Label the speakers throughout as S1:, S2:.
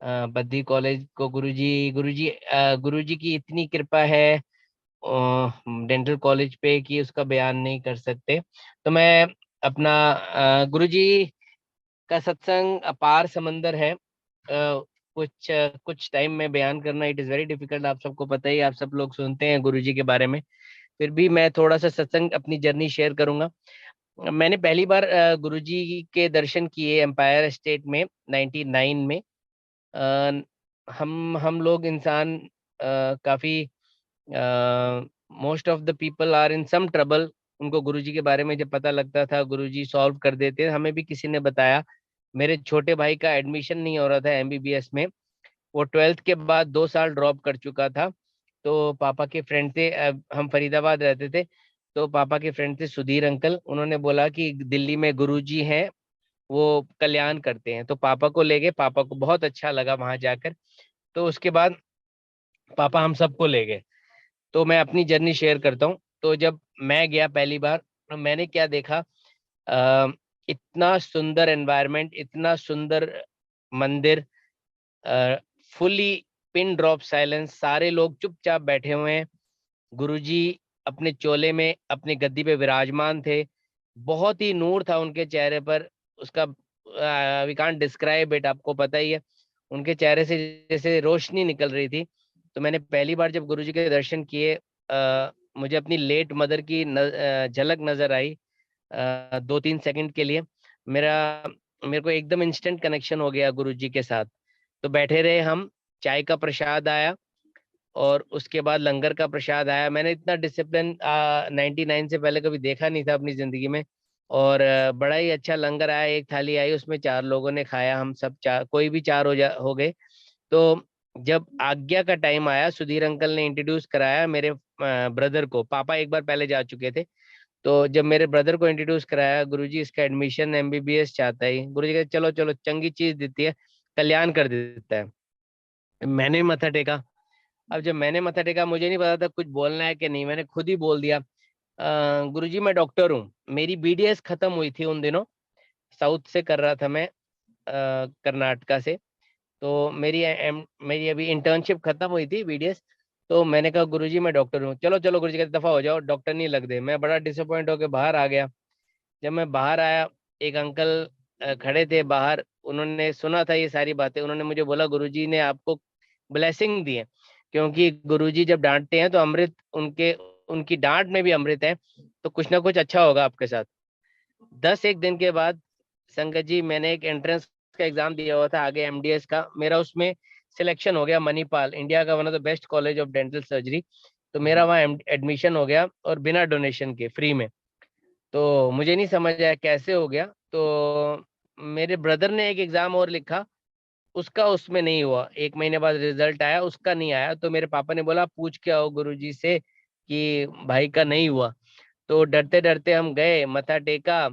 S1: Baddi college को गुरुजी की इतनी कृपा है डेंटल कॉलेज पे कि उसका बयान नहीं कर सकते। तो मैं अपना गुरुजी का सत्संग अपार समंदर है। कुछ टाइम में बयान करना इट इज़ वेरी डिफिकल्ट, आप सबको पता ही, आप सब लोग सुनते हैं गुरुजी के बारे में। फिर भी मैं थोड़ा सा सत्संग अपनी जर्नी शेयर करूंगा। मैंने पहली बार गुरुजी के दर्शन किए एम्पायर स्टेट में 99 में। हम लोग इंसान काफी, most of the people are in some trouble. उनको गुरुजी के बारे में जब पता लगता था गुरुजी सॉल्व कर देते। हमें भी किसी ने बताया। मेरे छोटे भाई का एडमिशन नहीं हो रहा था एमबीबीएस में। वो 12th के बाद 2 साल ड्रॉप कर चुका था। तो पापा के फ्रेंड थे, हम फरीदाबाद रहते थे। तो पापा के फ्रेंड थे सुधीर अंकल, उन्होंने बोला कि दिल्ली में गुरुजी हैं, वो कल्याण करते हैं। तो पापा को ले गए, पापा को बहुत अच्छा लगा वहां जाकर। तो उसके बाद पापा हम सबको ले गए। तो मैं अपनी जर्नी शेयर करता हूँ। तो जब मैं गया पहली बार, तो मैंने क्या देखा, इतना सुंदर एनवायरनमेंट, इतना सुंदर मंदिर, फुली पिन ड्रॉप साइलेंस, सारे लोग चुपचाप बैठे हुए हैं। गुरुजी अपने चोले में अपनी गद्दी पे विराजमान थे। बहुत ही नूर था उनके चेहरे पर। उसका वी कांट डिस्क्राइब इट, आपको पता ही है। उनके चेहरे से जैसे रोशनी निकल रही थी। तो मैंने पहली बार जब गुरुजी के दर्शन किए, मुझे अपनी लेट मदर की झलक नजर आई 2-3 सेकंड के लिए। मेरा मेरे को एकदम इंस्टेंट कनेक्शन हो गया गुरुजी के साथ। तो बैठे रहे हम, चाय का प्रसाद आया और उसके बाद लंगर का प्रसाद आया। मैंने इतना डिसिप्लिन 99 से पहले कभी देखा नहीं था अपनी जिंदगी में। और बड़ा ही अच्छा लंगर आया, एक थाली आई, उसमें 4 लोगों ने खाया। हम सब चार, कोई भी चार हो गए। तो जब आज्ञा का टाइम आया, सुधीर अंकल ने इंट्रोड्यूस कराया मेरे ब्रदर को। पापा एक बार पहले जा चुके थे। तो जब मेरे ब्रदर को इंट्रोड्यूस कराया, गुरुजी इसका एडमिशन एमबीबीएस चाहता है। गुरुजी कहते चलो चलो, चंगी चीज देती है, कल्याण कर देता है। मैंने मत्था टेका। अब जब मैंने मत्था टेका, मुझे नहीं पता था कुछ बोलना है कि नहीं, मैंने खुद ही बोल दिया, गुरुजी मैं डॉक्टर हूँ। मेरी बीडीएस खत्म हुई थी उन दिनों, साउथ से कर रहा था मैं, कर्नाटका से। तो मेरी अभी इंटर्नशिप खत्म हुई थी बीडीएस। तो मैंने कहा गुरुजी मैं डॉक्टर हूँ। चलो चलो, गुरुजी कहते दफा हो जाओ, डॉक्टर नहीं लग दे। मैं बड़ा डिसअपॉइंट होकर बाहर आ गया। जब मैं बाहर आया, एक अंकल खड़े थे बाहर, उन्होंने सुना था ये सारी बातें। उन्होंने मुझे बोला गुरुजी ने आपको ब्लेसिंग दी है, क्योंकि गुरुजी जब डांटते हैं तो अमृत उनके, उनकी डांट में भी अमृत है। तो कुछ ना कुछ अच्छा होगा आपके साथ। 10 एक दिन के बाद संगत जी, मैंने एक एंट्रेंस का एग्जाम दिया हुआ था आगे एमडीएस का, मेरा उसमें सिलेक्शन हो गया। मणिपाल इंडिया का one of the best college of dental surgery. तो मेरा वहाँ एडमिशन हो गया और बिना डोनेशन के, फ्री में। तो मुझे नहीं समझ आया कैसे हो गया। तो मेरे ब्रदर ने एक एग्जाम और लिखा, उसका उसमें नहीं हुआ। 1 महीने बाद रिजल्ट आया, उसका नहीं आया। तो मेरे पापा ने बोला पूछ के आओ गुरुजी से कि भाई का नहीं हुआ। तो डरते डरते हम गए, मत्था टेका।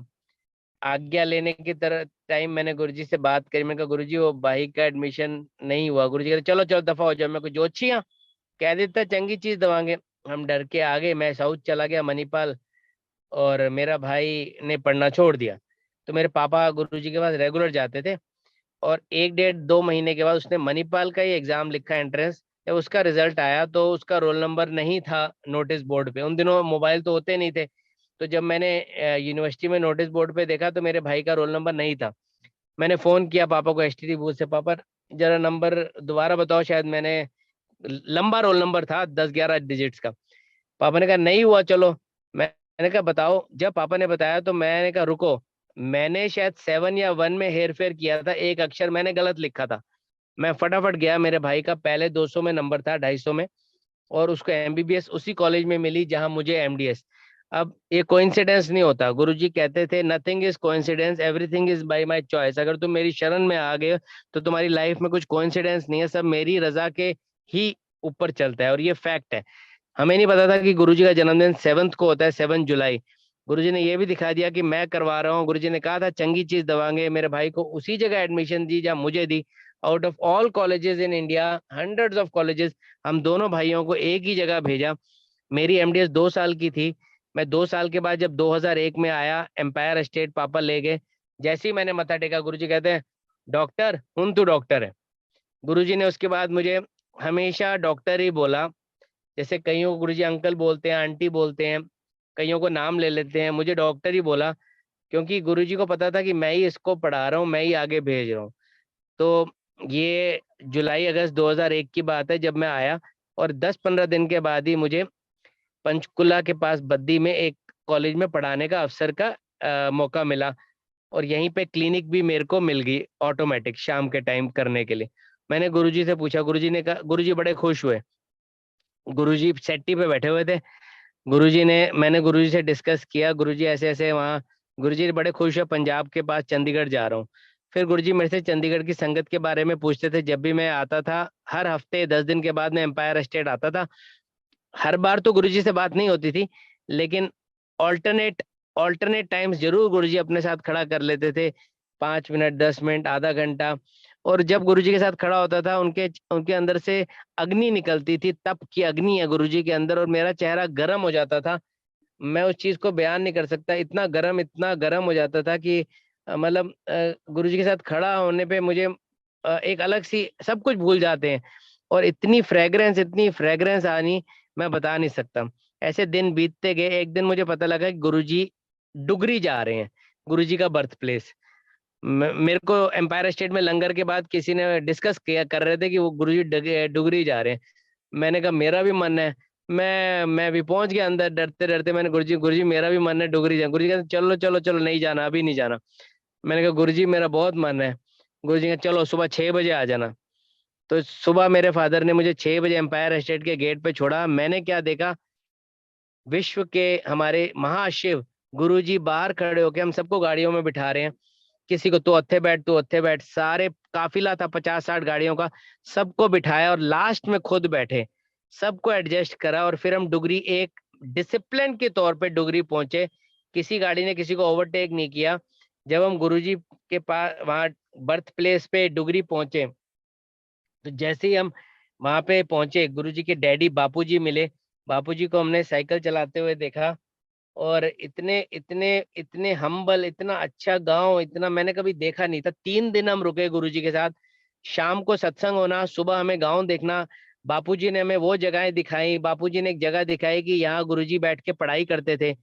S1: आज्ञा लेने की तरह टाइम मैंने गुरुजी से बात करी। मैंने कहा गुरुजी वो भाई का एडमिशन नहीं हुआ। गुरुजी कहते चलो चलो दफा हो जाओ। मैं कुछ जो अच्छी कह देता चंगी चीज दवाएंगे। हम डर के आ गए, मैं साउथ चला गया मणिपाल। और मेरा भाई ने पढ़ना छोड़ दिया। तो मेरे पापा गुरुजी के पास रेगुलर जाते थे। और 1 डेढ़ 2 महीने के बाद उसने मणिपाल का ही एग्जाम लिखा एंट्रेंस। जब उसका रिजल्ट आया तो उसका रोल नंबर नहीं था नोटिस बोर्ड पे। उन दिनों मोबाइल तो होते नहीं थे। तो जब मैंने यूनिवर्सिटी में नोटिस बोर्ड पे देखा तो मेरे भाई का रोल नंबर नहीं था। मैंने फोन किया पापा को एसटीडी बूथ से, पापा जरा नंबर दोबारा बताओ, शायद मैंने, लंबा रोल नंबर था 10-11 डिजिट्स का। पापा ने कहा नहीं हुआ, चलो। मैंने कहा बताओ। जब पापा ने बताया तो मैंने कहा रुको, मैंने शायद 7 या 1 में हेर फेर किया था, एक अक्षर मैंने गलत लिखा था। मैं फटाफट गया, मेरे भाई का पहले 200 में नंबर था, 250 में। और उसको एमबीबीएस उसी कॉलेज में मिली जहां मुझे एमडीएस। अब ये कोइंसिडेंस नहीं होता। गुरुजी कहते थे nothing is coincidence, everything is by my choice. अगर तुम मेरी शरण में आ गए तो तुम्हारी लाइफ में कुछ कोइंसिडेंस नहीं है, सब मेरी रजा के ही ऊपर चलता है। और ये फैक्ट है। हमें नहीं पता था कि गुरुजी का जन्मदिन 7th को होता है, 7 जुलाई। गुरुजी ने ये भी दिखा दिया कि मैं करवा रहा हूँ। गुरुजी ने कहा था चंगी चीज दवाएंगे, मेरे भाई को उसी जगह एडमिशन दी जहाँ मुझे दी। Out of all colleges in India, hundreds of colleges, हम दोनों भाइयों को एक ही जगह भेजा। मेरी एमडीएस 2 साल की थी। मैं 2 साल के बाद जब 2001 में आया, एम्पायर स्टेट पापा ले गए। जैसे ही मैंने मत्था टेका, गुरुजी कहते हैं डॉक्टर हूं तू डॉक्टर है। गुरुजी ने उसके बाद मुझे हमेशा डॉक्टर ही बोला। जैसे कईयों को गुरुजी अंकल बोलते हैं, आंटी बोलते हैं, कईयों को नाम ले लेते हैं, मुझे डॉक्टर ही बोला, क्योंकि गुरुजी को पता था कि मैं ही इसको पढ़ा रहा हूँ, मैं ही आगे भेज रहा हूँ। तो ये जुलाई अगस्त 2001 की बात है जब मैं आया, और 10-15 दिन के बाद ही मुझे पंचकुला के पास बद्दी में एक कॉलेज में पढ़ाने का अवसर का मौका मिला। और यहीं पे क्लिनिक भी मेरे को मिल गई ऑटोमेटिक शाम के टाइम करने के लिए। मैंने गुरुजी से पूछा, गुरुजी ने कहा, गुरुजी बड़े खुश हुए। गुरुजी सेट्टी पे बैठे हुए थे। मैंने गुरुजी से डिस्कस किया, गुरुजी ऐसे ऐसे वहाँ। गुरुजी बड़े खुश है, पंजाब के पास चंडीगढ़ जा रहा हूँ। फिर गुरुजी मेरे से चंडीगढ़ की संगत के बारे में पूछते थे। जब भी मैं आता था, हर हफ्ते 10 दिन के बाद मैं एम्पायर स्टेट आता था। हर बार तो गुरुजी से बात नहीं होती थी, लेकिन ऑल्टरनेट ऑल्टरनेट टाइम्स जरूर गुरुजी अपने साथ खड़ा कर लेते थे, 5 मिनट, 10 मिनट, आधा घंटा। और जब गुरुजी के साथ खड़ा होता था, उनके उनके अंदर से अग्नि निकलती थी, तप की अग्नि है गुरुजी के अंदर, और मेरा चेहरा गर्म हो जाता था। मैं उस चीज को बयान नहीं कर सकता, इतना गर्म हो जाता था कि मतलब गुरुजी के साथ खड़ा होने पे मुझे एक अलग सी सब कुछ भूल जाते हैं। और इतनी फ्रेग्रेंस आनी, मैं बता नहीं सकता। ऐसे दिन बीतते गए, एक दिन मुझे पता लगा कि गुरुजी डुगरी जा रहे हैं, गुरुजी का बर्थ प्लेस। मेरे को एम्पायर स्टेट में लंगर के बाद किसी ने डिस्कस किया कर रहे थे कि वो गुरुजी डुगरी जा रहे हैं। मैंने कहा मेरा भी मन है। मैं भी पहुंच गया अंदर, डरते डरते। मैंने, गुरुजी गुरुजी मेरा भी मन है डुगरी जाना। गुरुजी कहते चलो चलो चलो, नहीं जाना, अभी नहीं जाना। मैंने कहा गुरुजी मेरा बहुत मन है। गुरुजी कहते चलो सुबह 6 बजे आ जाना। तो सुबह मेरे फादर ने मुझे 6 बजे एम्पायर स्टेट के गेट पे छोड़ा। मैंने क्या देखा, विश्व के हमारे महाशिव गुरुजी बाहर खड़े होके हम सबको गाड़ियों में बिठा रहे हैं। किसी को, तू हत्थे बैठ, तू हत्थे बैठ, सारे काफिला था 50-60 गाड़ियों का, सबको बिठाया और लास्ट में खुद बैठे। सबको एडजस्ट करा और फिर हम डुगरी एक डिसिप्लिन के तौर पे डुगरी पहुंचे। किसी गाड़ी ने किसी को ओवरटेक नहीं किया। जब हम गुरुजी के पास वहां बर्थ प्लेस पे डुगरी पहुंचे, तो जैसे ही हम वहां पे पहुंचे, गुरुजी के डैडी बापूजी मिले। बापूजी को हमने साइकिल चलाते हुए देखा, और इतने इतने इतने हम्बल, इतना अच्छा गांव, इतना मैंने कभी देखा नहीं था। 3 दिन हम रुके गुरुजी के साथ। शाम को सत्संग होना, सुबह हमें गांव देखना। बापूजी ने हमें वो जगहें दिखाई। बापूजी ने एक जगह दिखाई कि यहाँ गुरुजी बैठ के पढ़ाई करते थे।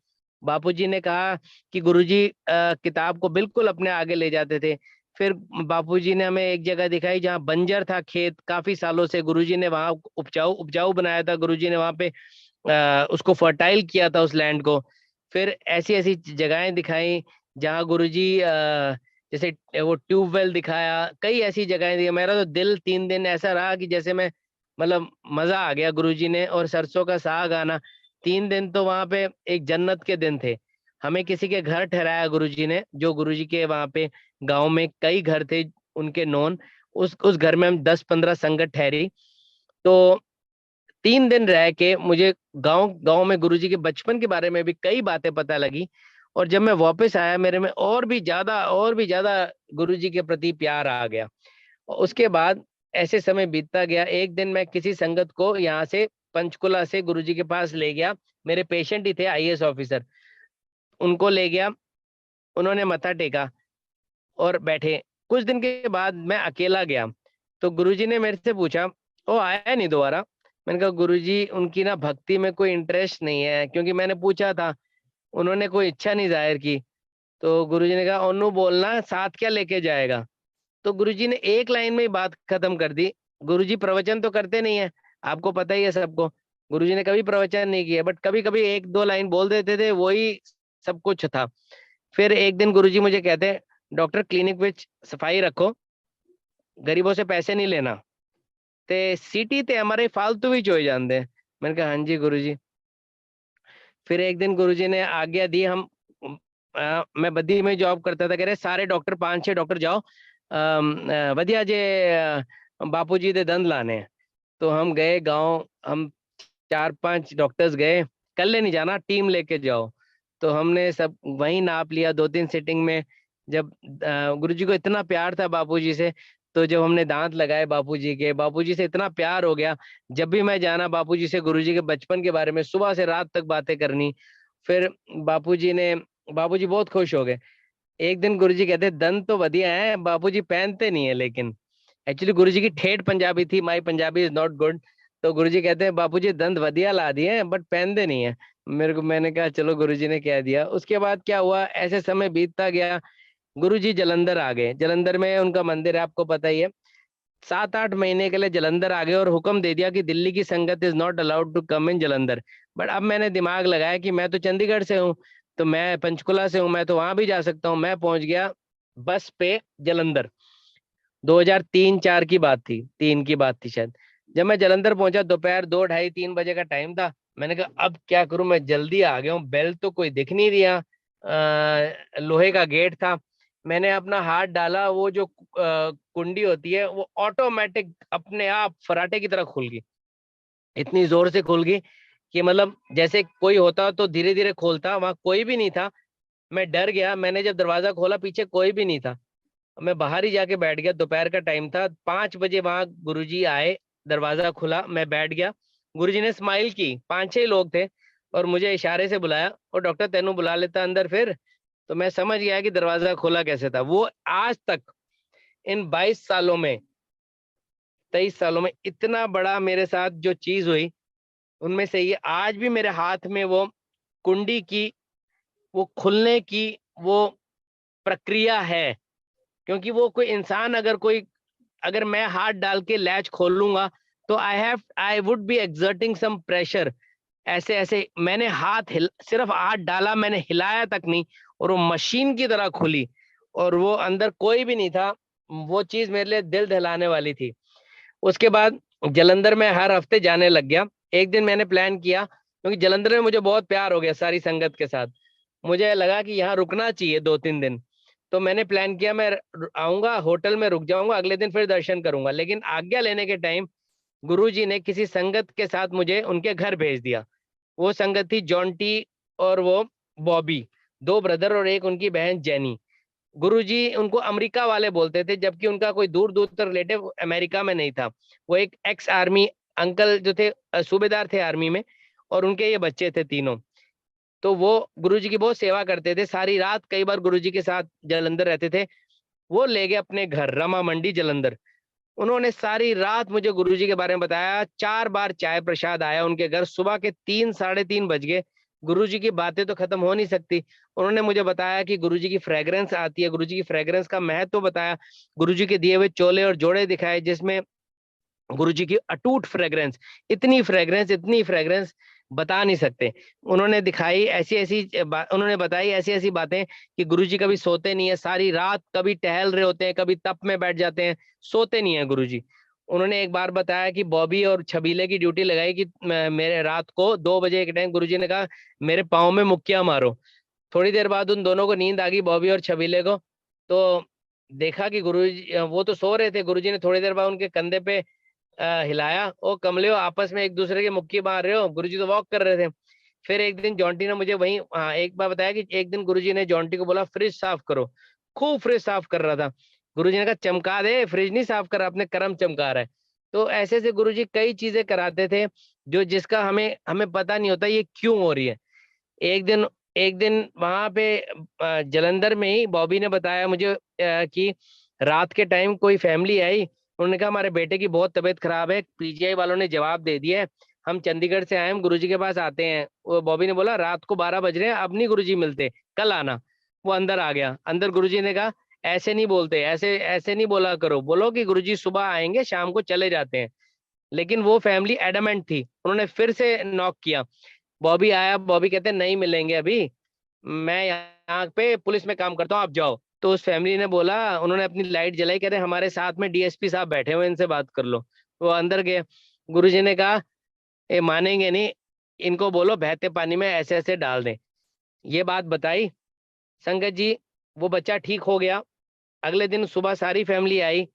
S1: बापूजी ने कहा कि गुरुजी किताब को बिल्कुल अपने आगे ले जाते थे। फिर बापूजी ने हमें एक जगह दिखाई जहाँ बंजर था खेत, काफी सालों से गुरुजी ने वहां उपजाऊ उपजाऊ बनाया था। गुरुजी ने वहां पे उसको फर्टाइल किया था उस लैंड को। फिर ऐसी ऐसी जगहें दिखाई जहाँ गुरुजी जैसे वो ट्यूबवेल दिखाया, कई ऐसी जगहें दी। मेरा तो दिल 3 दिन ऐसा रहा कि जैसे मैं, मतलब मजा आ गया। गुरुजी ने और सरसों का साग आना, 3 दिन तो वहां पे एक जन्नत के दिन थे। हमें किसी के घर ठहराया गुरुजी ने, जो गुरुजी के वहां पे गांव में कई घर थे उनके नोन। उस घर में हम 10-15 संगत ठहरी। तो 3 दिन रह के मुझे गांव गांव में गुरुजी के बचपन के बारे में भी कई बातें पता लगी। और जब मैं वापस आया, मेरे में और भी ज्यादा गुरुजी के प्रति प्यार आ गया। और उसके बाद ऐसे समय बीतता गया। एक दिन मैं किसी संगत को यहाँ से पंचकुला से गुरुजी के पास ले गया। मेरे पेशेंट ही थे, आईएएस ऑफिसर। उनको ले गया, उन्होंने मत्था टेका और बैठे। कुछ दिन के बाद मैं अकेला गया, तो गुरुजी ने मेरे से पूछा, वो आया नहीं दोबारा। मैंने कहा गुरुजी उनकी ना भक्ति में कोई इंटरेस्ट नहीं है, क्योंकि मैंने पूछा था, उन्होंने कोई इच्छा नहीं जाहिर की। तो गुरुजी ने कहा ओनू बोलना, साथ क्या लेके जाएगा। तो गुरुजी ने एक लाइन में ही बात खत्म कर दी। गुरुजी प्रवचन तो करते नहीं है, आपको पता ही है सबको। गुरुजी ने कभी प्रवचन नहीं किया, बट कभी कभी एक दो लाइन बोल देते थे, वही सब कुछ था। फिर एक दिन गुरुजी मुझे कहते, डॉक्टर क्लिनिक में सफाई रखो, गरीबों से पैसे नहीं लेना, ते सिटी ते हमारे फालतू भी हो जाते हैं। मैंने कहा हाँ जी गुरुजी। फिर एक दिन गुरुजी ने आज्ञा दी। मैं बद्दी में जॉब करता था, कह रहे सारे डॉक्टर, 5-6 डॉक्टर जाओ, वधिया जे बापूजी दे दंद लाने हैं। तो हम गए गांव, हम 4-5 डॉक्टर्स गए। कल्ले नहीं जाना, टीम लेके जाओ। तो हमने सब वहीं नाप लिया 2-3 सीटिंग में। जब गुरुजी को इतना प्यार था बापूजी से, तो जब हमने दांत लगाए बापूजी के, बापूजी से इतना प्यार हो गया। जब भी मैं जाना बापूजी से गुरुजी के बचपन के बारे में सुबह से रात तक बातें करनी। फिर बापूजी ने बापूजी बहुत खुश हो गए। एक दिन गुरुजी कहते दंत तो बढ़िया है, बापूजी पहनते नहीं है लेकिन। एक्चुअली गुरुजी की ठेठ पंजाबी थी, माई पंजाबी इज नॉट गुड। तो गुरुजी कहते हैं बापूजी दंत वधिया ला दिए हैं बट पहनते नहीं है मेरे को। मैंने कहा चलो गुरुजी ने कह दिया। उसके बाद क्या हुआ, ऐसे समय बीतता गया। गुरुजी जलंधर आ गए। जलंधर में उनका मंदिर है, आपको पता ही है। 7-8 महीने के लिए जलंधर आ गए और हुक्म दे दिया कि दिल्ली की संगत is not allowed to come in Jalandhar. But अब मैंने दिमाग लगाया कि मैं तो चंडीगढ़ से हूँ, तो मैं पंचकुला से हूँ, मैं तो वहां भी जा सकता हूँ। मैं पहुंच गया बस पे जलंधर। 2003-4 की बात थी, 3 की बात थी शायद। जब मैं जलंधर पहुंचा, दोपहर 2, ढाई, 3 बजे का टाइम था। मैंने कहा अब क्या करूं, मैं जल्दी आ गया हूँ, बेल तो कोई दिख नहीं रहा। लोहे का गेट था। मैंने अपना हाथ डाला, वो जो कुंडी होती है वो ऑटोमेटिक अपने आप फराटे की तरह खुल गई। इतनी जोर से खुल गई कि मतलब जैसे कोई होता तो धीरे धीरे खोलता, वहां कोई भी नहीं था। मैं डर गया। मैंने जब दरवाजा खोला, पीछे कोई भी नहीं था। मैं बाहर ही जाके बैठ गया। दोपहर का टाइम था, 5 बजे वहां गुरुजी आए। दरवाजा खुला, मैं बैठ गया। गुरुजी ने स्माइल की, 5-6 लोग थे और मुझे इशारे से बुलाया, और डॉक्टर तेनू बुला लेता अंदर फिर। तो मैं समझ गया कि दरवाजा खुला कैसे था। वो आज तक इन 22 सालों में, 23 सालों में इतना बड़ा मेरे साथ जो चीज हुई, उनमें से ये आज भी मेरे हाथ में वो कुंडी की, वो खुलने की वो प्रक्रिया है। क्योंकि वो कोई इंसान, अगर मैं हाथ डाल के लैच खोलूंगा, तो I would be exerting some pressure. ऐसे ऐसे मैंने सिर्फ हाथ डाला, मैंने हिलाया तक नहीं, और वो मशीन की तरह खुली। और वो अंदर कोई भी नहीं था। वो चीज मेरे लिए दिल दहलाने वाली थी। उसके बाद जलंधर में हर हफ्ते जाने लग गया। एक दिन मैंने प्लान किया, क्योंकि जलंधर में मुझे बहुत प्यार हो गया सारी संगत के साथ। मुझे लगा कि यहाँ रुकना चाहिए 2-3 दिन। तो मैंने प्लान किया, मैं आऊंगा, होटल में रुक जाऊंगा, अगले दिन फिर दर्शन करूंगा। लेकिन आज्ञा लेने के टाइम गुरुजी ने किसी संगत के साथ मुझे उनके घर भेज दिया। वो संगत थी जॉन्टी और वो बॉबी, 2 ब्रदर और एक उनकी बहन जेनी। गुरुजी उनको अमेरिका वाले बोलते थे, जबकि उनका कोई दूर दूर तक रिलेटिव अमेरिका में नहीं था। वो एक एक्स आर्मी अंकल जो थे, सूबेदार थे आर्मी में, और उनके ये बच्चे थे तीनों। तो वो गुरुजी की बहुत सेवा करते थे सारी रात, कई बार गुरुजी के साथ जलंधर रहते थे। वो ले गए अपने घर रमा मंडी जलंधर। उन्होंने सारी रात मुझे गुरुजी के बारे में बताया। 4 बार चाय प्रसाद आया उनके घर, सुबह के 3, 3:30 बज गए। गुरुजी की बातें तो खत्म हो नहीं सकती। उन्होंने मुझे बताया कि गुरुजी की फ्रेग्रेंस आती है, गुरुजी की फ्रेग्रेंस का महत्व बताया। गुरुजी के दिए हुए चोले और जोड़े दिखाए, जिसमें गुरुजी की अटूट फ्रेग्रेंस, इतनी फ्रेग्रेंस बता नहीं सकते। उन्होंने दिखाई ऐसी ऐसी उन्होंने बताई ऐसी ऐसी बातें कि गुरुजी कभी सोते नहीं है सारी रात, कभी टहल रहे होते हैं, कभी तप में बैठ जाते हैं, सोते नहीं है गुरुजी। उन्होंने एक बार बताया कि बॉबी और छबीले की ड्यूटी लगाई कि मेरे रात को 2 बजे के टाइम गुरुजी ने कहा मेरे पाँव में मुक्कियां मारो। थोड़ी देर बाद उन दोनों को नींद आ गई, बॉबी और छबीले को। तो देखा कि गुरुजी वो तो सो रहे थे। गुरुजी ने थोड़ी देर बाद उनके कंधे पे हिलाया, ओ कमले हो, आपस में एक दूसरे के मुक्की मार रहे हो। गुरुजी तो वॉक कर रहे थे। फिर एक दिन जॉन्टी ने मुझे वहीं, हाँ, एक बार बताया कि एक दिन गुरुजी ने जॉन्टी को बोला फ्रिज साफ करो। खूब फ्रिज साफ कर रहा था। गुरुजी ने कहा चमका दे, फ्रिज नहीं साफ कर रहा, अपने कर्म चमका रहा है। तो ऐसे ऐसे गुरुजी कई चीजें कराते थे, जो जिसका हमें हमें पता नहीं होता ये क्यों हो रही है। एक दिन एक दिन वहां पे जलंधर में ही बॉबी ने बताया मुझे कि रात के टाइम कोई फैमिली आई। उन्होंने कहा हमारे बेटे की बहुत तबीयत खराब है, पीजीआई वालों ने जवाब दे दिया है, हम चंडीगढ़ से आए, हम गुरुजी के पास आते हैं। वो बॉबी ने बोला रात को 12 बज रहे हैं, अब नहीं गुरुजी मिलते, कल आना। वो अंदर आ गया। अंदर गुरुजी ने कहा ऐसे नहीं बोलते, ऐसे ऐसे नहीं बोला करो, बोलो कि गुरुजी सुबह आएंगे, शाम को चले जाते हैं। लेकिन वो फैमिली एडमेंट थी। उन्होंने फिर से नॉक किया। बॉबी आया। बॉबी कहते नहीं मिलेंगे अभी, मैं यहाँ पे पुलिस में काम करता हूँ, आप जाओ। तो उस फैमिली ने बोला, उन्होंने अपनी लाइट जलाई, कहते हमारे साथ में डीएसपी साहब बैठे हुए, इनसे बात कर लो। वो अंदर गए। गुरुजी ने कहा ये मानेंगे नहीं, इनको बोलो बहते पानी में ऐसे ऐसे डाल दें। ये बात बताई संगत जी। वो बच्चा ठीक हो गया। अगले दिन सुबह सारी फैमिली आई।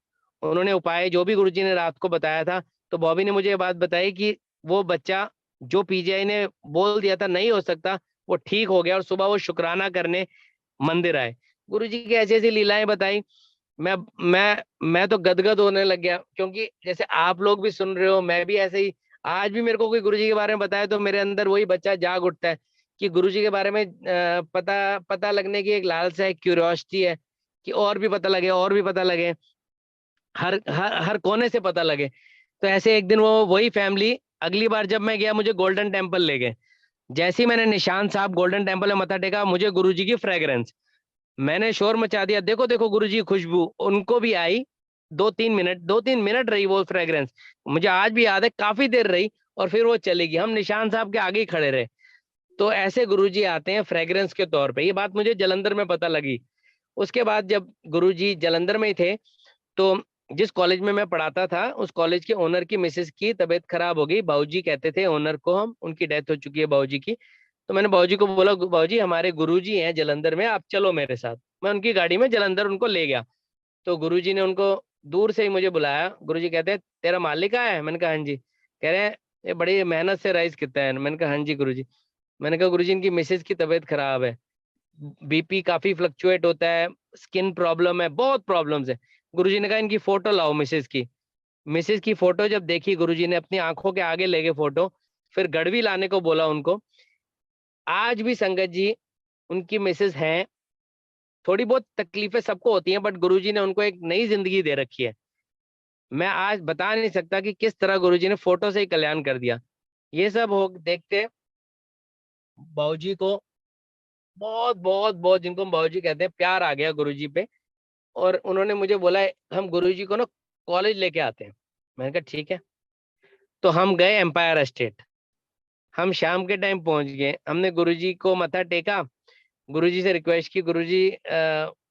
S1: उन्होंने उपाय जो भी गुरुजी ने रात को बताया था। तो बॉबी ने मुझे ये बात बताई कि वो बच्चा जो पीजीआई ने बोल दिया था नहीं हो सकता, वो ठीक हो गया, और सुबह वो शुक्राना करने मंदिर आए। गुरुजी की ऐसी ऐसी लीलाएं बताई। मैं मैं तो गदगद होने लग गया, क्योंकि जैसे आप लोग भी सुन रहे हो, मैं भी ऐसे ही। आज भी मेरे को कोई गुरुजी के बारे में बताए तो मेरे अंदर वही बच्चा जाग उठता है कि गुरुजी के बारे में पता पता लगने की एक लालसा है, क्यूरियोसिटी है कि और भी पता लगे, और भी पता लगे। हर कोने से पता लगे। तो ऐसे एक दिन वो वही फैमिली, अगली बार जब मैं गया मुझे गोल्डन टेम्पल ले गए। जैसे ही मैंने निशांत साहब गोल्डन टेम्पल में मत्था टेका, मुझे गुरुजी की फ्रेग्रेंस, मैंने शोर मचा दिया, देखो देखो गुरुजी की खुशबू, उनको भी आई। 2-3 मिनट, 2-3 मिनट रही वो फ्रेग्रेंस, मुझे आज भी याद है, काफी देर रही। और फिर वो चली गई, हम निशांत साहब के आगे ही खड़े रहे। तो ऐसे गुरुजी आते हैं फ्रेग्रेंस के तौर पे, ये बात मुझे जलंधर में पता लगी। उसके बाद जब गुरुजी जलंधर में ही थे, तो जिस कॉलेज में मैं पढ़ाता था, उस कॉलेज के ओनर की मिसेस की तबीयत खराब हो गई, बाबूजी कहते थे ओनर को हम, उनकी डेथ हो चुकी है बाबूजी की। तो मैंने बाबूजी को बोला, बाबूजी हमारे गुरुजी हैं जलंधर में, आप चलो मेरे साथ। मैं उनकी गाड़ी में जलंधर उनको ले गया। तो गुरुजी ने उनको दूर से ही मुझे बुलाया। गुरुजी कहते हैं तेरा मालिक आया है? मैंने कहा हाँ जी। कह रहे हैं ये बड़ी मेहनत से राइस कितना है? मैंने कहा हाँ जी गुरुजी। मैंने कहा गुरुजी इनकी मिसेज की तबीयत खराब है, बीपी काफी फ्लक्चुएट होता है, स्किन प्रॉब्लम है, बहुत प्रॉब्लम्स है। गुरुजी ने कहा इनकी फोटो लाओ मिसेज की। मिसेज की फोटो जब देखी गुरुजी ने, अपनी आंखों के आगे ले गए फोटो, फिर गड़वी लाने को बोला उनको। आज भी संगत जी उनकी मिसेज हैं, थोड़ी बहुत तकलीफें सबको होती हैं, बट गुरुजी ने उनको एक नई जिंदगी दे रखी है। मैं आज बता नहीं सकता कि किस तरह गुरुजी ने फोटो से ही कल्याण कर दिया। ये सब हो देखते बाबूजी को बहुत बहुत बहुत, जिनको हम बाबूजी कहते हैं, प्यार आ गया गुरुजी पे। और उन्होंने मुझे बोला हम गुरुजी को ना कॉलेज लेके आते हैं। मैंने कहा ठीक है। तो हम गए एम्पायर एस्टेट। हम शाम के टाइम पहुंच गए, हमने गुरुजी को मत्था टेका, गुरुजी से रिक्वेस्ट की, गुरुजी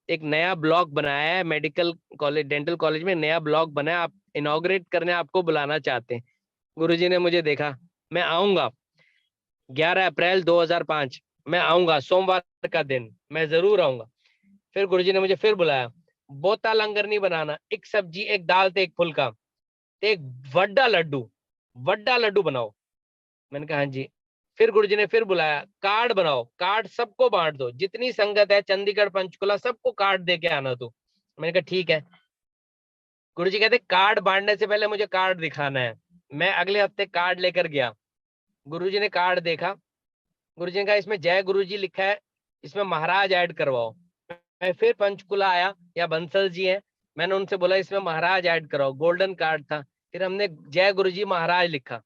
S1: एक नया ब्लॉक बनाया है मेडिकल कॉलेज, डेंटल कॉलेज में नया ब्लॉक बनाया, आप इनॉग्रेट करने आपको बुलाना चाहते हैं। गुरुजी ने मुझे देखा, मैं आऊंगा 11 अप्रैल 2005, मैं आऊंगा सोमवार का दिन, मैं जरूर आऊंगा। फिर गुरुजी ने मुझे फिर बुलाया, बोता लंगर नहीं बनाना, एक सब्जी एक दाल ते एक फुल्का ते एक वड्डा लड्डू बनाओ। मैंने कहा हाँ जी। फिर गुरुजी ने फिर बुलाया, कार्ड बनाओ, कार्ड सबको बांट दो, जितनी संगत है चंडीगढ़ पंचकुला सबको कार्ड दे के आना तू। मैंने कहा ठीक है। गुरुजी कहते कार्ड बांटने से पहले मुझे कार्ड दिखाना है। मैं अगले हफ्ते कार्ड लेकर गया, गुरुजी ने कार्ड देखा, गुरुजी ने कहा इसमें जय गुरुजी लिखा है, इसमें महाराज ऐड करवाओ। मैं फिर पंचकुला आया, या बंसल जी हैं, मैंने उनसे बोला इसमें महाराज ऐड कराओ, गोल्डन कार्ड था। फिर हमने जय गुरुजी महाराज लिखा,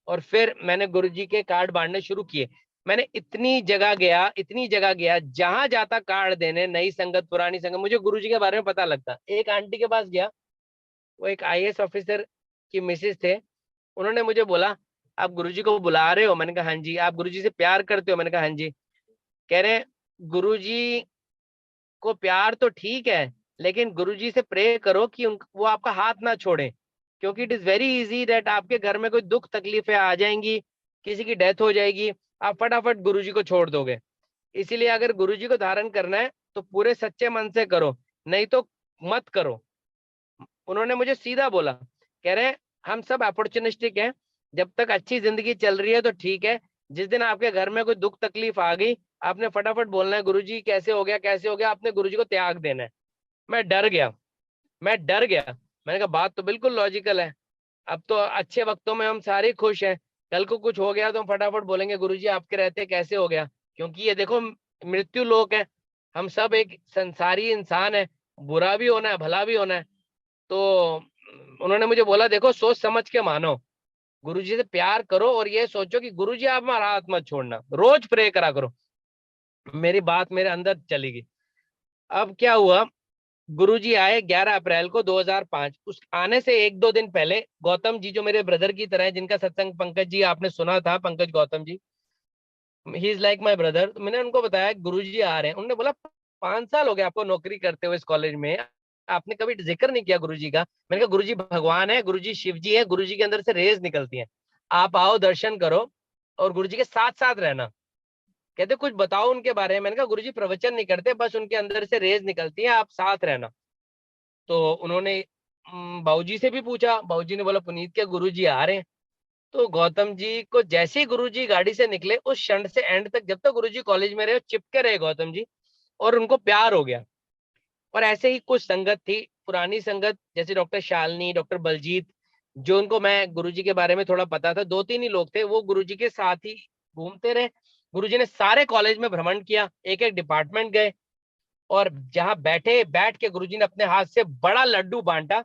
S1: और फिर मैंने गुरुजी के कार्ड बांटने शुरू किए। मैंने इतनी जगह गया, जहां जाता कार्ड देने, नई संगत पुरानी संगत, मुझे गुरुजी के बारे में पता लगता। एक आंटी के पास गया, वो एक आईएएस ऑफिसर की मिसेज थे, उन्होंने मुझे बोला आप गुरुजी को बुला रहे हो? मैंने कहा हाँ जी। आप गुरुजी से प्यार करते हो? मैंने कहा हाँ जी। कह रहे गुरुजी को प्यार तो ठीक है, लेकिन गुरुजी से प्रे करो कि वो आपका हाथ ना छोड़े, क्योंकि it is very easy that आपके घर में कोई दुख तकलीफें आ जाएंगी, किसी की डेथ हो जाएगी, आप फटाफट गुरुजी को छोड़ दोगे। इसीलिए अगर गुरुजी को धारण करना है तो पूरे सच्चे मन से करो, नहीं तो मत करो। उन्होंने मुझे सीधा बोला, कह रहे हम सब अपॉर्चुनिस्टिक हैं, जब तक अच्छी जिंदगी चल रही है तो ठीक है, जिस दिन आपके घर में कोई दुख तकलीफ आ गई, आपने फटाफट बोलना है गुरुजी कैसे हो गया कैसे हो गया, आपने गुरुजी को त्याग देना है। मैं डर गया, मैंने कहा बात तो बिल्कुल लॉजिकल है। अब तो अच्छे वक्तों में हम सारे खुश हैं, कल को कुछ हो गया तो हम फटाफट बोलेंगे गुरुजी आपके रहते कैसे हो गया, क्योंकि ये देखो मृत्यु लोक है, हम सब एक संसारी इंसान है, बुरा भी होना है भला भी होना है। तो उन्होंने मुझे बोला देखो सोच समझ के मानो, गुरुजी से प्यार करो, और ये सोचो कि गुरुजी आप हमारा हाथ मत छोड़ना, रोज प्रे करा करो। मेरी बात मेरे अंदर चली गई। अब क्या हुआ, गुरुजी आए 11 अप्रैल को 2005। उस आने से 1-2 दिन पहले गौतम जी, जो मेरे ब्रदर की तरह है, जिनका सत्संग पंकज जी आपने सुना था, Pankaj Gautam ji, he is like my brother. मैंने उनको बताया गुरुजी आ रहे हैं, उन्होंने बोला 5 साल हो गए आपको नौकरी करते हुए इस कॉलेज में, आपने कभी जिक्र नहीं किया गुरुजी का। मैंने कहा गुरुजी भगवान है, गुरुजी शिव जी है, गुरुजी के अंदर से रेज निकलती है, आप आओ दर्शन करो और गुरुजी के साथ साथ रहना। कहते कुछ बताओ उनके बारे में। मैंने कहा गुरुजी प्रवचन नहीं करते, बस उनके अंदर से रेज निकलती है, आप साथ रहना। तो उन्होंने बाबूजी से भी पूछा, बाबूजी ने बोला पुनीत के गुरुजी आ रहे हैं। तो गौतम जी को जैसे ही गुरुजी गाड़ी से निकले, उस क्षण से एंड तक जब तक गुरुजी कॉलेज में रहे, चिपके रहे गौतम जी, और उनको प्यार हो गया। और ऐसे ही कुछ संगत थी, पुरानी संगत, जैसे डॉक्टर शालिनी, डॉक्टर बलजीत, जो उनको मैं गुरुजी के बारे में थोड़ा पता था, 2-3 ही लोग थे, वो गुरुजी के साथ ही घूमते रहे। गुरुजी ने सारे कॉलेज में भ्रमण किया, एक एक डिपार्टमेंट गए, और जहां बैठ के गुरुजी ने अपने हाथ से बड़ा लड्डू बांटा,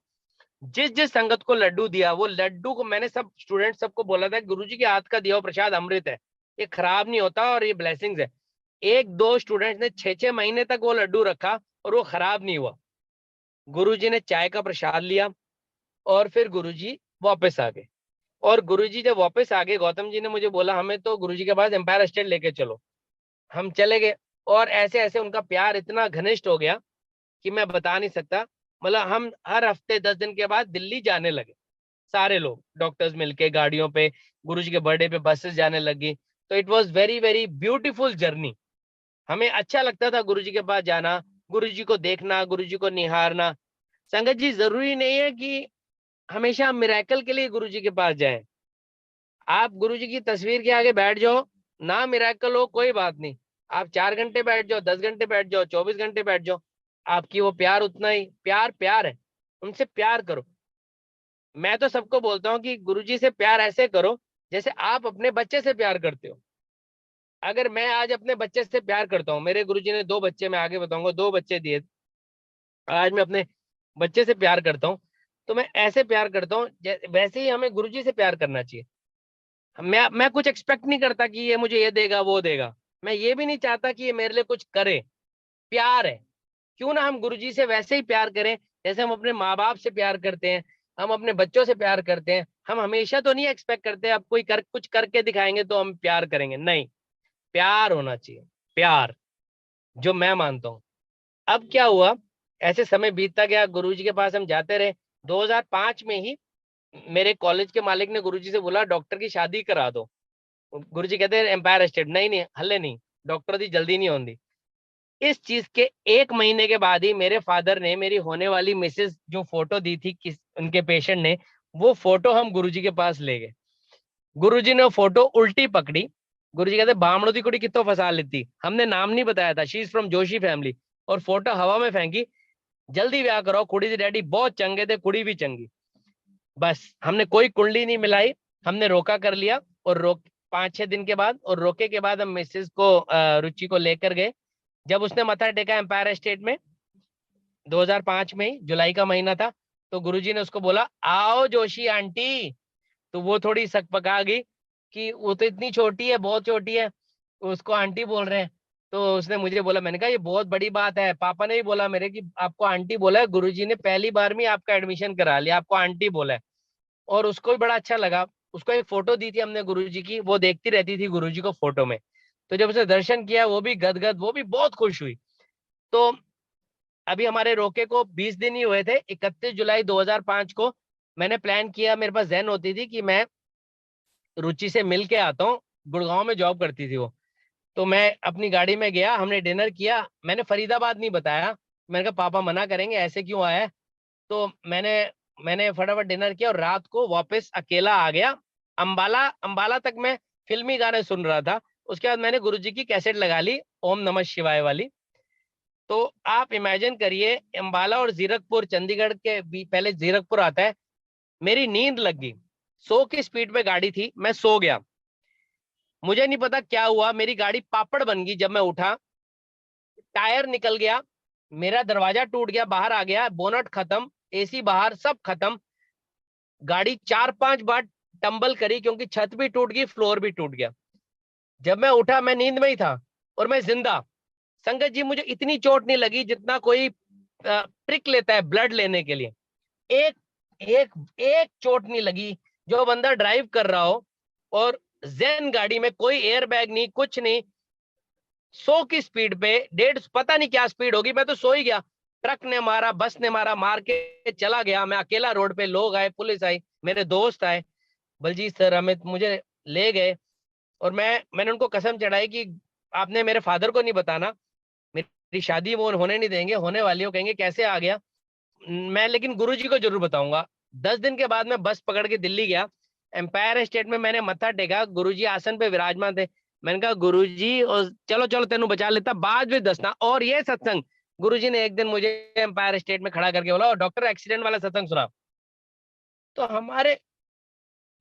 S1: जिस जिस संगत को लड्डू दिया, वो लड्डू को मैंने सब स्टूडेंट सबको बोला था, गुरुजी के हाथ का दिया हुआ प्रसाद अमृत है, ये खराब नहीं होता और ये ब्लेसिंग्स है। एक दो स्टूडेंट्स ने 6-6 महीने तक वो लड्डू रखा और वो खराब नहीं हुआ। गुरुजी ने चाय का प्रसाद लिया और फिर गुरुजी वापस आ गए। और गुरुजी जब वापस आ गए, गौतम जी ने मुझे बोला हमें तो गुरुजी के पास एम्पायर स्टेट लेके चलो। हम चले गए और ऐसे ऐसे उनका प्यार इतना घनिष्ठ हो गया कि मैं बता नहीं सकता। मतलब हम हर हफ्ते 10 दिन के बाद दिल्ली जाने लगे, सारे लोग डॉक्टर्स मिलके गाड़ियों पे, गुरुजी के बर्थडे पे बसेस जाने लगी। तो it was very very beautiful journey. हमें अच्छा लगता था गुरुजी के पास जाना, गुरुजी को देखना, गुरुजी को निहारना। संगत जी, जरूरी नहीं है कि हमेशा हम मिरेकल के लिए गुरुजी के पास जाएं। आप गुरुजी की तस्वीर के आगे बैठ जाओ, ना मिरेकल हो कोई बात नहीं, आप 4 घंटे बैठ जाओ, 10 घंटे बैठ जाओ, 24 घंटे बैठ जाओ, आपकी वो प्यार उतना ही प्यार प्यार है। उनसे प्यार करो। मैं तो सबको बोलता हूँ कि गुरुजी से प्यार ऐसे करो जैसे आप अपने बच्चे से प्यार करते हो। अगर मैं आज अपने बच्चे से प्यार करता हूँ, मेरे गुरुजी ने 2 बच्चे, मैं आगे बताऊंगा, 2 बच्चे दिए, आज मैं अपने बच्चे से प्यार करता हूँ, तो मैं ऐसे प्यार करता हूँ वैसे ही हमें गुरुजी से प्यार करना चाहिए। मैं कुछ एक्सपेक्ट नहीं करता कि ये मुझे ये देगा वो देगा, मैं ये भी नहीं चाहता कि ये मेरे लिए कुछ करे। प्यार है, क्यों ना हम गुरुजी से वैसे ही प्यार करें जैसे हम अपने माँ बाप से प्यार करते हैं, हम अपने बच्चों से प्यार करते हैं। हम हमेशा तो नहीं एक्सपेक्ट करते अब कोई कुछ करके दिखाएंगे तो हम प्यार करेंगे, नहीं। प्यार होना चाहिए, प्यार, जो मैं मानता हूँ। अब क्या हुआ, ऐसे समय बीतता गया, गुरुजी के पास हम जाते रहे। 2005 में ही मेरे कॉलेज के मालिक ने गुरुजी से बोला डॉक्टर की शादी करा दो। गुरुजी कहते हैं एम्पायर स्टेट, नहीं नहीं हल्ले नहीं, डॉक्टर दी जल्दी नहीं होती। इस चीज के 1 महीने के बाद ही मेरे फादर ने मेरी होने वाली मिसेस जो फोटो दी थी किस उनके पेशेंट ने, वो फोटो हम गुरुजी के पास ले गए। गुरुजी ने वो फोटो उल्टी पकड़ी। गुरुजी कहते बामणो दी कुड़ी कितो फंसा लेती, हमने नाम नहीं बताया था, she is from Joshi family, और फोटो हवा में फेंकी। जल्दी ब्याह करो, कुड़ी से डैडी बहुत चंगे थे, कुड़ी भी चंगी। बस हमने कोई कुंडली नहीं मिलाई, हमने रोका कर लिया। और रोक 5-6 दिन के बाद और रोके के बाद हम मिसेस को रुचि को लेकर गए। जब उसने मत्था टेका एम्पायर स्टेट में 2005 में ही जुलाई का महीना था, तो गुरुजी ने उसको बोला आओ जोशी आंटी। तो वो थोड़ी सकपका गई कि वो तो इतनी छोटी है, बहुत छोटी है, उसको आंटी बोल रहे हैं। तो उसने मुझे बोला, मैंने कहा ये बहुत बड़ी बात है, पापा ने भी बोला मेरे कि आपको आंटी बोला है, गुरुजी ने पहली बार में आपका एडमिशन करा लिया, आपको आंटी बोला है। और उसको भी बड़ा अच्छा लगा। उसको एक फोटो दी थी हमने गुरुजी की, वो देखती रहती थी गुरुजी को फोटो में। तो जब उसने दर्शन किया वो भी गदगद, वो भी बहुत खुश हुई। तो अभी हमारे रोके को 20 दिन ही हुए थे, 31 जुलाई 2005 को मैंने प्लान किया, मेरे पास जहन होती थी कि मैं रुचि से मिल के आता हूँ। गुड़गांव में जॉब करती थी वो। तो मैं अपनी गाड़ी में गया, हमने डिनर किया। मैंने फरीदाबाद नहीं बताया, मैंने कहा पापा मना करेंगे, ऐसे क्यों आया है। तो मैंने मैंने फटाफट डिनर किया और रात को वापस अकेला आ गया। अंबाला अंबाला तक मैं फिल्मी गाने सुन रहा था। उसके बाद मैंने गुरुजी की कैसेट लगा ली, ओम नमः शिवाय वाली। तो आप इमेजिन करिए, अंबाला और जीरकपुर, चंडीगढ़ के पहले जीरकपुर आता है। मेरी नींद लग गई, 100 की स्पीड पे गाड़ी थी, मैं सो गया। मुझे नहीं पता क्या हुआ, मेरी गाड़ी पापड़ बन गई। जब मैं उठा, टायर निकल गया, मेरा दरवाजा टूट गया, बाहर आ गया, बोनट खत्म, एसी बाहर, सब खत्म। गाड़ी 4-5 बार टंबल करी क्योंकि छत भी टूट गई, फ्लोर भी टूट गया। जब मैं उठा, मैं नींद में ही था और मैं जिंदा। संगत जी, मुझे इतनी चोट नहीं लगी जितना कोई प्रिक लेता है ब्लड लेने के लिए। एक एक एक चोट नहीं लगी। जो बंदा ड्राइव कर रहा हो और जेन गाड़ी में, कोई एयर बैग नहीं, कुछ नहीं, 100 की स्पीड पे, 150, पता नहीं क्या स्पीड होगी, मैं तो सो ही गया। ट्रक ने मारा, बस ने मारा, मार के चला गया। मैं अकेला रोड पे, लोग आए, पुलिस आई, मेरे दोस्त आए, बलजीत सर, अमित, मुझे ले गए। और मैंने उनको कसम चढ़ाई कि आपने मेरे फादर को नहीं बताना, मेरी शादी वो होने नहीं देंगे, होने वाली हो कहेंगे कैसे आ गया मैं, लेकिन गुरुजी को जरूर बताऊंगा। 10 दिन के बाद मैं बस पकड़ के दिल्ली गया। एम्पायर स्टेट में मैंने मत्था टेका, गुरुजी आसन पे विराजमान थे। मैंने कहा गुरुजी, और चलो चलो तेनू बचा लेता, बाद में दसना। और ये सत्संग, गुरुजी ने एक दिन मुझे एम्पायर स्टेट में खड़ा करके बोला, डॉक्टर एक्सीडेंट वाला सत्संग सुना। तो हमारे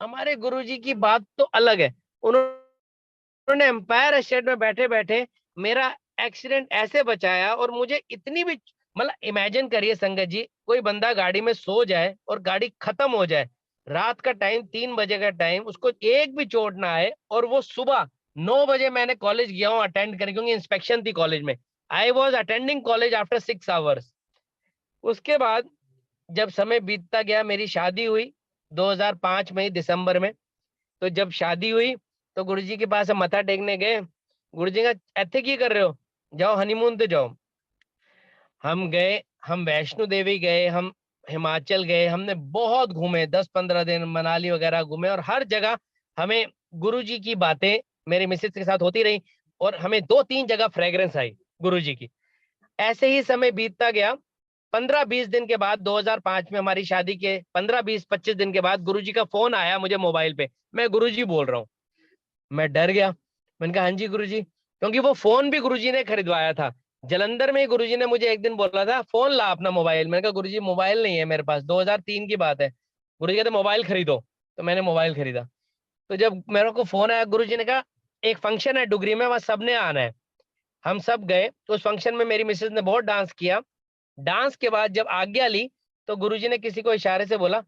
S1: हमारे गुरुजी की बात तो अलग है। उन्होंने एम्पायर स्टेट में बैठे बैठे मेरा एक्सीडेंट ऐसे बचाया, और मुझे इतनी भी मतलब इमेजिन करिए संगत जी, कोई बंदा गाड़ी में सो जाए और गाड़ी खत्म हो जाए, रात का टाइम, 3 बजे का टाइम, उसको एक भी चोट ना आए, और वो सुबह 9 बजे मैंने कॉलेज गया हूँ अटेंड करने, क्योंकि इंस्पेक्शन थी कॉलेज में। I was attending college after 6 hours. उसके बाद जब समय बीतता गया, मेरी शादी हुई 2005 में ही दिसंबर में। तो जब शादी हुई तो गुरुजी के पास हम मत्था टेकने गए। गुरुजी का, ऐसे की कर रहे हो, जाओ हनीमून पे जाओ। हम गए, हम वैष्णो देवी गए, हम हिमाचल गए, हमने बहुत घूमे, 10-15 दिन मनाली वगैरह घूमे, और हर जगह हमें गुरुजी की बातें मेरे मिसेज के साथ होती रही, और हमें 2-3 जगह फ्रेग्रेंस आई गुरुजी की। ऐसे ही समय बीतता गया। 15-20 दिन के बाद, 2005 में हमारी शादी के 15-20-25 दिन के बाद गुरुजी का फोन आया मुझे मोबाइल पे, मैं गुरुजी बोल रहा हूँ। मैं डर गया। मैंने कहा हाँ जी गुरुजी, क्योंकि वो फोन भी गुरुजी ने खरीदवाया था। जलंधर में ही गुरुजी ने मुझे एक दिन बोला था, फोन ला अपना मोबाइल। मैंने कहा गुरुजी मोबाइल नहीं है मेरे पास, 2003 की बात है। गुरुजी कहते मोबाइल खरीदो। तो मैंने मोबाइल खरीदा। तो जब मेरे को फोन आया, गुरुजी ने कहा एक फंक्शन है डुगरी में, वहां सबने आना है। हम सब गए। तो उस फंक्शन में मेरी मिसेज ने बहुत डांस किया। डांस के बाद जब आज्ञा ली, तो गुरुजी ने किसी को इशारे से बोला,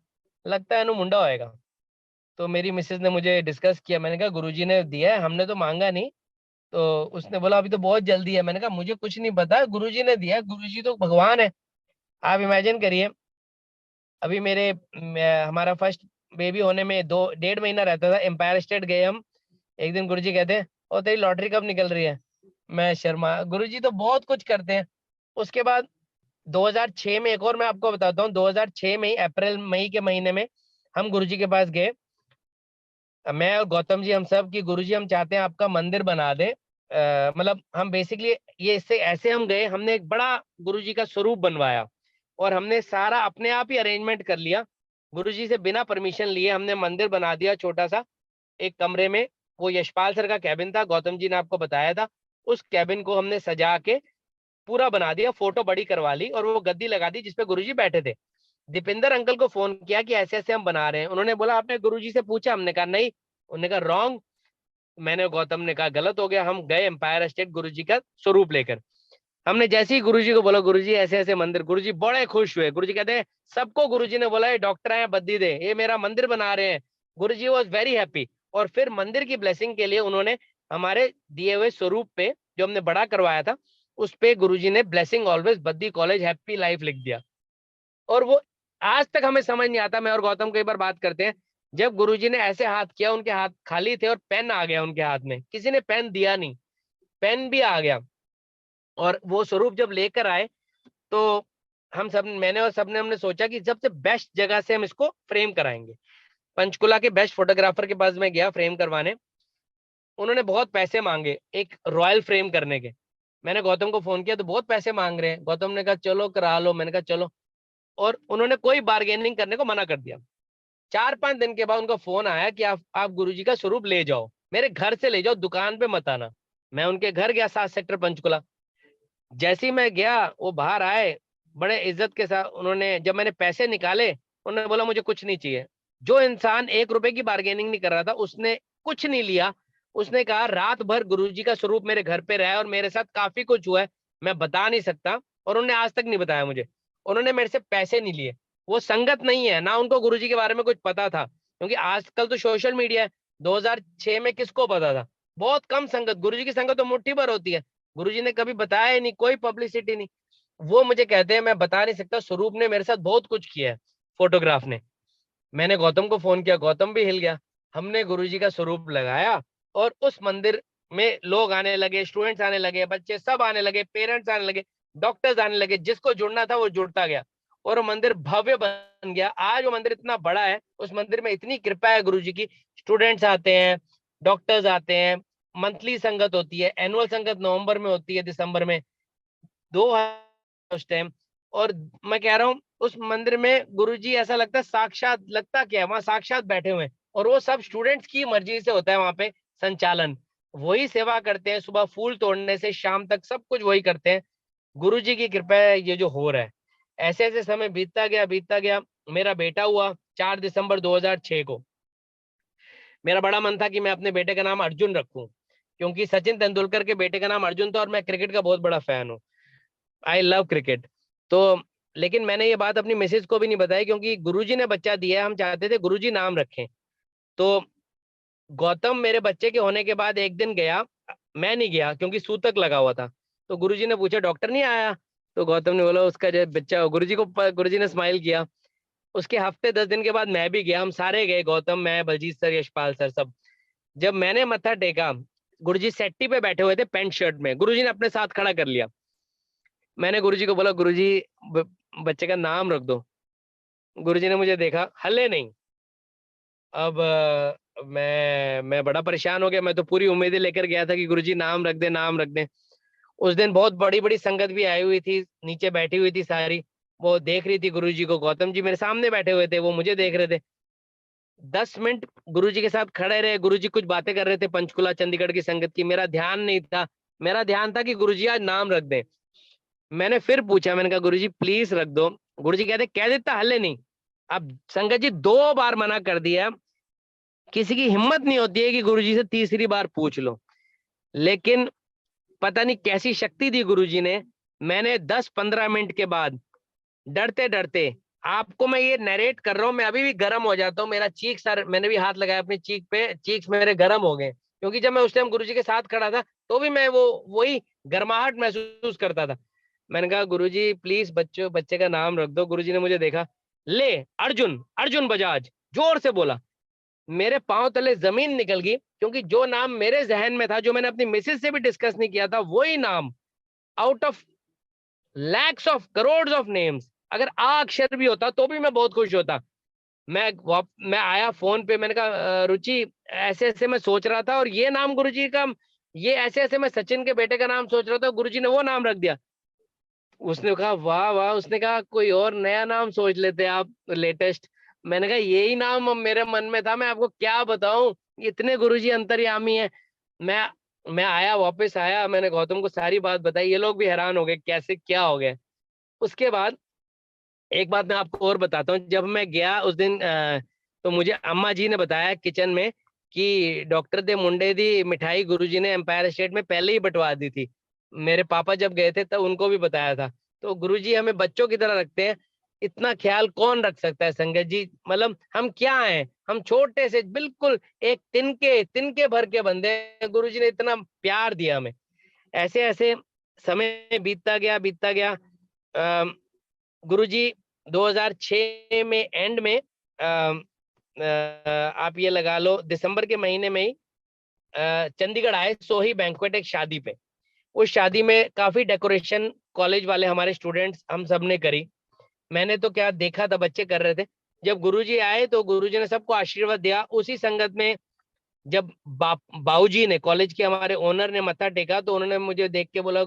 S1: लगता है इन्हू मुंडा होएगा। तो मेरी मिसेज ने मुझे डिस्कस किया। मैंने कहा गुरुजी ने दिया है, हमने तो मांगा नहीं। तो उसने बोला अभी तो बहुत जल्दी है। मैंने कहा मुझे कुछ नहीं पता, गुरुजी ने दिया है, गुरुजी तो भगवान है। आप इमेजिन करिए, अभी हमारा फर्स्ट बेबी होने में 2-1.5 महीना रहता था। एम्पायर स्टेट गए हम। एक दिन गुरुजी कहते हैं, ओ तेरी लॉटरी कब निकल रही है। मैं शर्मा, गुरुजी तो बहुत कुछ करते हैं। उसके बाद 2006 में, एक और मैं आपको बताता हूँ, 2006 में ही अप्रैल मई के महीने में हम गुरुजी के पास गए। मैं और गौतम जी, हम सब कि गुरुजी हम चाहते हैं आपका मंदिर बना दे। मतलब हम बेसिकली ये, इससे ऐसे हम गए, हमने एक बड़ा गुरुजी का स्वरूप बनवाया, और हमने सारा अपने आप ही अरेंजमेंट कर लिया। गुरुजी से बिना परमिशन लिए हमने मंदिर बना दिया, छोटा सा एक कमरे में। वो यशपाल सर का कैबिन था, गौतम जी ने आपको बताया था। उस कैबिन को हमने सजा के पूरा बना दिया, फोटो बड़ी करवा ली, और वो गद्दी लगा दी जिसपे गुरुजी बैठे थे। दीपेंद्र अंकल को फोन किया कि ऐसे ऐसे हम बना रहे हैं। उन्होंने बोला आपने गुरुजी से पूछा। हमने कहा नहीं। उन्होंने कहा रॉन्ग। मैंने गौतम ने कहा गलत हो गया। हम गए एम्पायर स्टेट गुरुजी का स्वरूप लेकर। हमने जैसे ही गुरुजी को बोला गुरुजी ऐसे ऐसे मंदिर, गुरुजी बड़े खुश हुए। गुरुजी कहते हैं सबको गुरुजी ने बोला ये डॉक्टर आए बद्दी दे, ये मेरा मंदिर बना रहे हैं। गुरुजी वॉज वेरी हैप्पी। और फिर मंदिर की ब्लेसिंग के लिए उन्होंने हमारे दिए हुए स्वरूप पे, जो हमने बड़ा करवाया था, उस पे गुरुजी ने blessing always Baddi college happy life लिख दिया। और वो आज तक हमें समझ नहीं आता। मैं और गौतम कई बार बात करते हैं, जब गुरुजी ने ऐसे हाथ किया, उनके हाथ खाली थे और पेन आ गया उनके हाथ में, किसी ने पेन दिया नहीं, पेन भी आ गया। और वो स्वरूप जब लेकर आए, तो हम सब, मैंने और सबने, हमने सोचा कि सबसे बेस्ट जगह से हम इसको फ्रेम कराएंगे। पंचकुला के बेस्ट फोटोग्राफर के पास मैं गया फ्रेम करवाने। उन्होंने बहुत पैसे मांगे एक रॉयल फ्रेम करने के। मैंने गौतम को फोन किया तो बहुत पैसे मांग रहे हैं। गौतम ने कहा चलो करा लो। मैंने कहा चलो। और उन्होंने कोई बार्गेनिंग करने को मना कर दिया। 4-5 दिन के बाद उनका फोन आया कि आप गुरुजी का स्वरूप ले जाओ, मेरे घर से ले जाओ, दुकान पे मत आना। मैं उनके घर गया, 7 सेक्टर पंचकुला। जैसे ही मैं गया, वो बाहर आए बड़े इज्जत के साथ। उन्होंने, जब मैंने पैसे निकाले, उन्होंने बोला मुझे कुछ नहीं चाहिए। जो इंसान 1 रुपए की बार्गेनिंग नहीं कर रहा था, उसने कुछ नहीं लिया। उसने कहा रात भर गुरुजी का स्वरूप मेरे घर पे रहा है और मेरे साथ काफी कुछ हुआ है, मैं बता नहीं सकता। और उन्होंने आज तक नहीं बताया मुझे। उन्होंने मेरे से पैसे नहीं लिए। वो संगत नहीं है ना, उनको गुरुजी के बारे में कुछ पता था, क्योंकि आजकल तो सोशल मीडिया है। 2006 में किसको पता था? बहुत कम संगत। गुरुजी की संगत तो मुट्ठी भर होती है। गुरुजी ने कभी बताया ही नहीं, कोई पब्लिसिटी नहीं। वो मुझे कहते हैं मैं बता नहीं सकता, स्वरूप ने मेरे साथ बहुत कुछ किया है, फोटोग्राफ ने। मैंने गौतम को फोन किया, गौतम भी हिल गया। हमने गुरुजी का स्वरूप लगाया, और उस मंदिर में लोग आने लगे, स्टूडेंट्स आने लगे, बच्चे सब आने लगे, पेरेंट्स आने लगे, डॉक्टर्स आने लगे। जिसको जुड़ना था वो जुड़ता गया, और वो मंदिर भव्य बन गया। आज वो मंदिर इतना बड़ा है, उस मंदिर में इतनी कृपा है गुरुजी की। स्टूडेंट्स आते हैं, डॉक्टर्स आते हैं, मंथली संगत होती है, एनुअल संगत नवंबर में होती है, दिसंबर में 2 उस टाइम। और मैं कह रहा हूँ उस मंदिर में गुरुजी ऐसा लगता है साक्षात, लगता क्या है वहां साक्षात बैठे हुए हैं। और वो सब स्टूडेंट्स की मर्जी से होता है वहां पे संचालन। वही सेवा करते हैं, सुबह फूल तोड़ने से शाम तक सब कुछ वही करते हैं। गुरुजी की कृपा है ये जो हो रहा है। ऐसे ऐसे समय बीतता गया। मेरा बेटा हुआ 4 दिसंबर 2006 को। मेरा बड़ा मन था कि मैं अपने बेटे का नाम अर्जुन रखूं, क्योंकि सचिन तेंदुलकर के बेटे का नाम अर्जुन था, और मैं क्रिकेट का बहुत बड़ा फैन हूँ। I love cricket. तो लेकिन मैंने ये बात अपनी मिसेज को भी नहीं बताई, क्योंकि गुरुजी ने बच्चा दिया है, हम चाहते थे गुरुजी नाम रखें। तो गौतम मेरे बच्चे के होने के बाद एक दिन गया, मैं नहीं गया क्योंकि सूतक लगा हुआ था। तो गुरुजी ने पूछा डॉक्टर नहीं आया? तो गौतम ने बोला उसका जो बच्चा, गुरुजी ने स्माइल किया। उसके हफ्ते 10 दिन के बाद मैं भी गया, हम सारे गए, गौतम, मैं, बलजीत सर, यशपाल सर, सब। जब मैंने मत्था टेका, गुरुजी सेट्टी पे बैठे हुए थे पैंट शर्ट में, गुरुजी ने अपने साथ खड़ा कर लिया। मैंने गुरुजी को बोला गुरुजी बच्चे का नाम रख दो। गुरुजी ने मुझे देखा, हल्ले नहीं। अब मैं बड़ा परेशान हो गया। मैं तो पूरी उम्मीदें लेकर गया था कि गुरुजी नाम रख दे, नाम रख दे। उस दिन बहुत बड़ी बड़ी संगत भी आई हुई थी, नीचे बैठी हुई थी सारी, वो देख रही थी गुरुजी को। गौतम जी मेरे सामने बैठे हुए थे, वो मुझे देख रहे थे। 10 मिनट गुरुजी के साथ खड़े रहे, गुरुजी कुछ बातें कर रहे थे पंचकुला चंडीगढ़ की संगत की, मेरा ध्यान नहीं था। मेरा ध्यान था कि गुरुजी आज नाम रख दें। मैंने फिर पूछा, मैंने कहा गुरुजी प्लीज रख दो। गुरुजी कहते कह देता, हल्ले नहीं। अब संगत जी 2 बार मना कर दिया, किसी की हिम्मत नहीं होती है कि गुरुजी से तीसरी बार पूछ लो। लेकिन पता नहीं कैसी शक्ति दी गुरुजी ने। मैंने 10-15 मिनट के बाद डरते डरते, आपको मैं ये नरेट कर रहा हूँ, मैं अभी भी गर्म हो जाता हूँ, मेरा चीक सर, मैंने भी हाथ लगाया अपनी चीक पे, चीक्स मेरे गर्म हो गए, क्योंकि जब मैं उस टाइम गुरुजी के साथ खड़ा था तो भी मैं वो वही गर्माहट महसूस करता था। मैंने कहा गुरुजी प्लीज बच्चे का नाम रख दो। गुरुजी ने मुझे देखा, ले अर्जुन, अर्जुन बजाज, जोर से बोला। मेरे पांव तले जमीन निकल गई, क्योंकि जो नाम मेरे जहन में था, जो मैंने अपनी मिसेज से भी डिस्कस नहीं किया था, वही नाम out of lakhs of crore of names, अगर आ अक्षर भी होता तो भी मैं बहुत खुश होता। मैं आया फोन पे, मैंने कहा रुचि ऐसे ऐसे मैं सोच रहा था, और ये नाम गुरुजी का, ये ऐसे ऐसे मैं सचिन के बेटे का नाम सोच रहा था, गुरुजी ने वो नाम रख दिया। उसने कहा वाह वाह, उसने कहा कोई और नया नाम सोच लेते आप, लेटेस्ट। मैंने कहा यही नाम अब मेरे मन में था, मैं आपको क्या बताऊं, इतने गुरुजी अंतर्यामी हैं। मैं मैं आया, वापस आया, मैंने गौतम को सारी बात बताई, ये लोग भी हैरान हो गए कैसे क्या हो गया। उसके बाद एक बात मैं आपको और बताता हूँ, जब मैं गया उस दिन तो मुझे अम्मा जी ने बताया किचन में कि डॉक्टर दे मुंडे दी मिठाई गुरुजी ने एम्पायर स्टेट में पहले ही बंटवा दी थी। मेरे पापा जब गए थे तब उनको भी बताया था। तो गुरुजी हमें बच्चों की तरह रखते हैं, इतना ख्याल कौन रख सकता है संगत जी। मतलब हम क्या हैं, हम छोटे से बिल्कुल एक तिनके तिनके भर के बंदे हैं, गुरुजी ने इतना प्यार दिया हमें। ऐसे ऐसे समय बीतता गया। गुरुजी 2006 में एंड में आप ये लगा लो दिसंबर के महीने में ही चंडीगढ़ आए, सोही बैंक्वेट एक शादी पे। उस शादी में काफी डेकोरेशन कॉलेज वाले हमारे स्टूडेंट्स हम सब ने करी। मैंने तो क्या देखा था, बच्चे कर रहे थे। जब गुरुजी आए तो गुरुजी ने सबको आशीर्वाद दिया। उसी संगत में जब बाऊजी ने, कॉलेज के हमारे ओनर ने मत्था टेका, तो उन्होंने मुझे देख के बोला,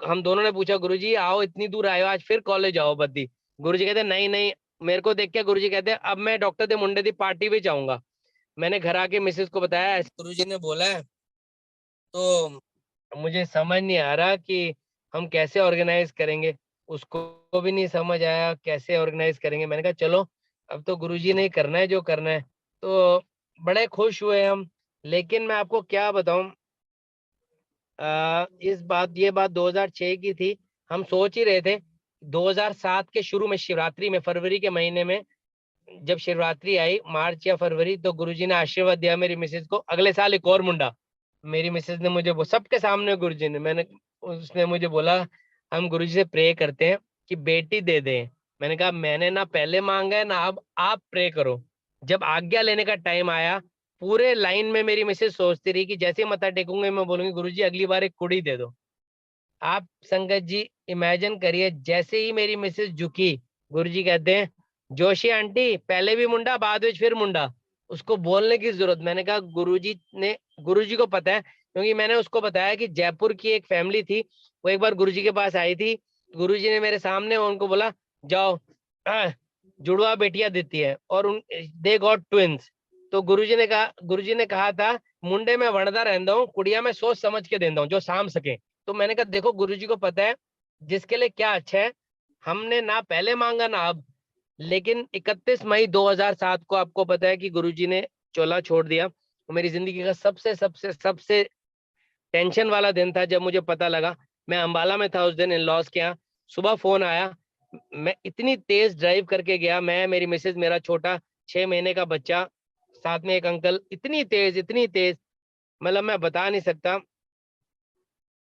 S1: हम दोनों ने पूछा गुरुजी आओ इतनी दूर आए हो आज फिर कॉलेज आओ बद्दी। गुरुजी कहते नहीं नहीं, मेरे को देख के गुरुजी कहते अब मैं डॉक्टर दे मुंडे दी पार्टी भी जाऊंगा। मैंने घर आके मिसेस को बताया ऐसे गुरुजी ने बोला है। तो मुझे समझ नहीं आ रहा कि हम कैसे ऑर्गेनाइज करेंगे, उसको भी नहीं समझ आया कैसे ऑर्गेनाइज करेंगे। मैंने कहा चलो अब तो गुरुजी ने ही करना है जो करना है। तो बड़े खुश हुए हम। लेकिन मैं आपको क्या बताऊं, ये बात 2006 की थी। हम सोच ही रहे थे 2007 के शुरू में, शिवरात्रि में, फरवरी के महीने में, जब शिवरात्रि आई मार्च या फरवरी, तो गुरुजी ने आशीर्वाद दिया मेरी मिसेज को, अगले साल एक और मुंडा। मेरी मिसेज ने मुझे सबके सामने गुरुजी ने, उसने मुझे बोला हम गुरुजी से प्रे करते हैं कि बेटी दे दें। मैंने कहा मैंने ना पहले मांगा है ना अब, आप प्रे करो। जब आज्ञा लेने का टाइम आया, पूरे लाइन में मेरी मिसेज सोचती रही कि जैसे ही मत्था टेकूंगे मैं बोलूंगी गुरुजी अगली बार एक कुड़ी दे दो। आप संगत जी इमेजिन करिए, जैसे ही मेरी मिसेज झुकी, गुरुजी कहते हैं जोशी आंटी पहले भी मुंडा बाद में फिर मुंडा, उसको बोलने की जरूरत। मैंने कहा गुरुजी को पता है, क्योंकि मैंने उसको बताया कि जयपुर की एक फैमिली थी, वो एक बार गुरुजी के पास आई थी। गुरुजी ने मेरे सामने उनको बोला जाओ, जुड़वा बेटियां देती है, और उन दे गॉट ट्विंस। तो गुरुजी ने कहा था मुंडे में वणदा रहता हूँ, कुड़िया में सोच समझ के देता हूँ जो साम सके। तो मैंने कहा देखो गुरुजी को पता है जिसके लिए क्या अच्छा है। हमने ना पहले मांगा ना अब। लेकिन 31 मई 2007 को आपको पता है कि गुरुजी ने चोला छोड़ दिया। मेरी जिंदगी का सबसे सबसे सबसे टेंशन वाला दिन था जब मुझे पता लगा। मैं अंबाला में था उस दिन इन लॉज के यहाँ। सुबह फोन आया, मैं इतनी तेज ड्राइव करके गया, मैं, मेरी मिसेज, मेरा छोटा 6 महीने का बच्चा, साथ में एक अंकल, इतनी तेज, मतलब मैं बता नहीं सकता।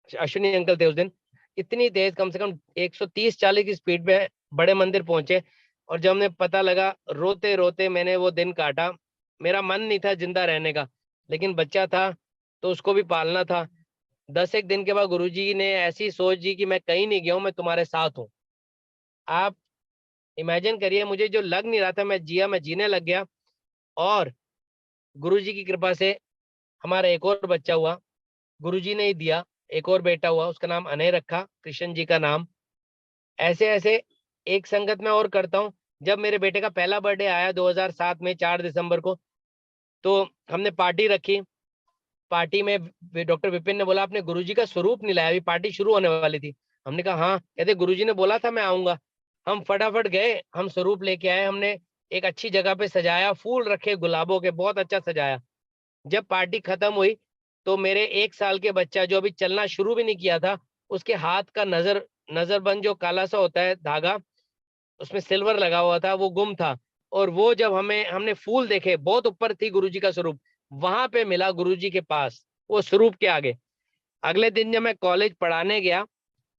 S1: अश्विनी अंकल थे उस दिन, इतनी तेज, कम से कम 130-40 की स्पीड में बड़े मंदिर पहुंचे। और जब हमें पता लगा, रोते रोते मैंने वो दिन काटा। मेरा मन नहीं था जिंदा रहने का, लेकिन बच्चा था तो उसको भी पालना था। 10 एक दिन के बाद गुरुजी ने ऐसी सोच दी कि मैं कहीं नहीं गया हूँ, मैं तुम्हारे साथ हूँ। आप इमेजिन करिए, मुझे जो लग नहीं रहा था मैं जिया, मैं जीने लग गया। और गुरुजी की कृपा से हमारा एक और बच्चा हुआ, गुरुजी ने ही दिया। एक और बेटा हुआ, उसका नाम अनय रखा, कृष्ण जी का नाम। ऐसे ऐसे एक संगत में और करता हूँ। जब मेरे बेटे का पहला बर्थडे आया 2007 में 4 दिसंबर को, तो हमने पार्टी रखी। पार्टी में डॉक्टर विपिन ने बोला आपने गुरुजी का स्वरूप नहीं लाया, अभी पार्टी शुरू होने वाली थी। हमने कहा हाँ, कहते गुरुजी ने बोला था मैं आऊंगा। हम फटाफट गए, हम स्वरूप लेके आए, हमने एक अच्छी जगह पे सजाया, फूल रखे गुलाबों के, बहुत अच्छा सजाया। जब पार्टी खत्म हुई तो मेरे 1 साल के बच्चा, जो अभी चलना शुरू भी नहीं किया था, उसके हाथ का नजरबंद जो काला सा होता है धागा, उसमें सिल्वर लगा हुआ था, वो गुम था। और वो जब हमने फूल देखे, बहुत ऊपर थी गुरुजी का स्वरूप, वहां पे मिला गुरुजी के पास, वो स्वरूप के आगे। अगले दिन जब मैं कॉलेज पढ़ाने गया,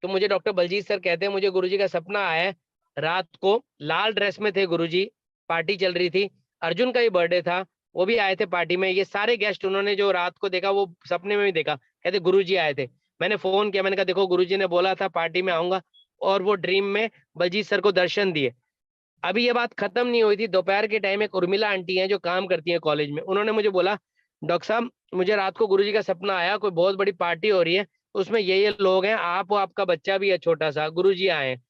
S1: तो मुझे डॉक्टर बलजीत सर कहते हैं मुझे गुरुजी का सपना आया है। रात को लाल ड्रेस में थे गुरुजी, पार्टी चल रही थी, अर्जुन का ही बर्थडे था, वो भी आए थे पार्टी में। ये सारे गेस्ट उन्होंने जो रात को देखा वो सपने में भी देखा, कहते गुरुजी आए थे। मैंने फोन किया, मैंने कहा देखो गुरुजी ने बोला था पार्टी में आऊंगा, और वो ड्रीम में बलजीत सर को दर्शन दिए। अभी ये बात खत्म नहीं हुई थी, दोपहर के टाइम एक उर्मिला आंटी हैं जो काम करती हैं कॉलेज में, उन्होंने मुझे बोला डॉक्टर साहब मुझे रात को गुरुजी का सपना आया, कोई बहुत बड़ी पार्टी हो रही है, उसमें ये लोग हैं, आप और आपका बच्चा भी है छोटा सा, गुरुजी आए हैं।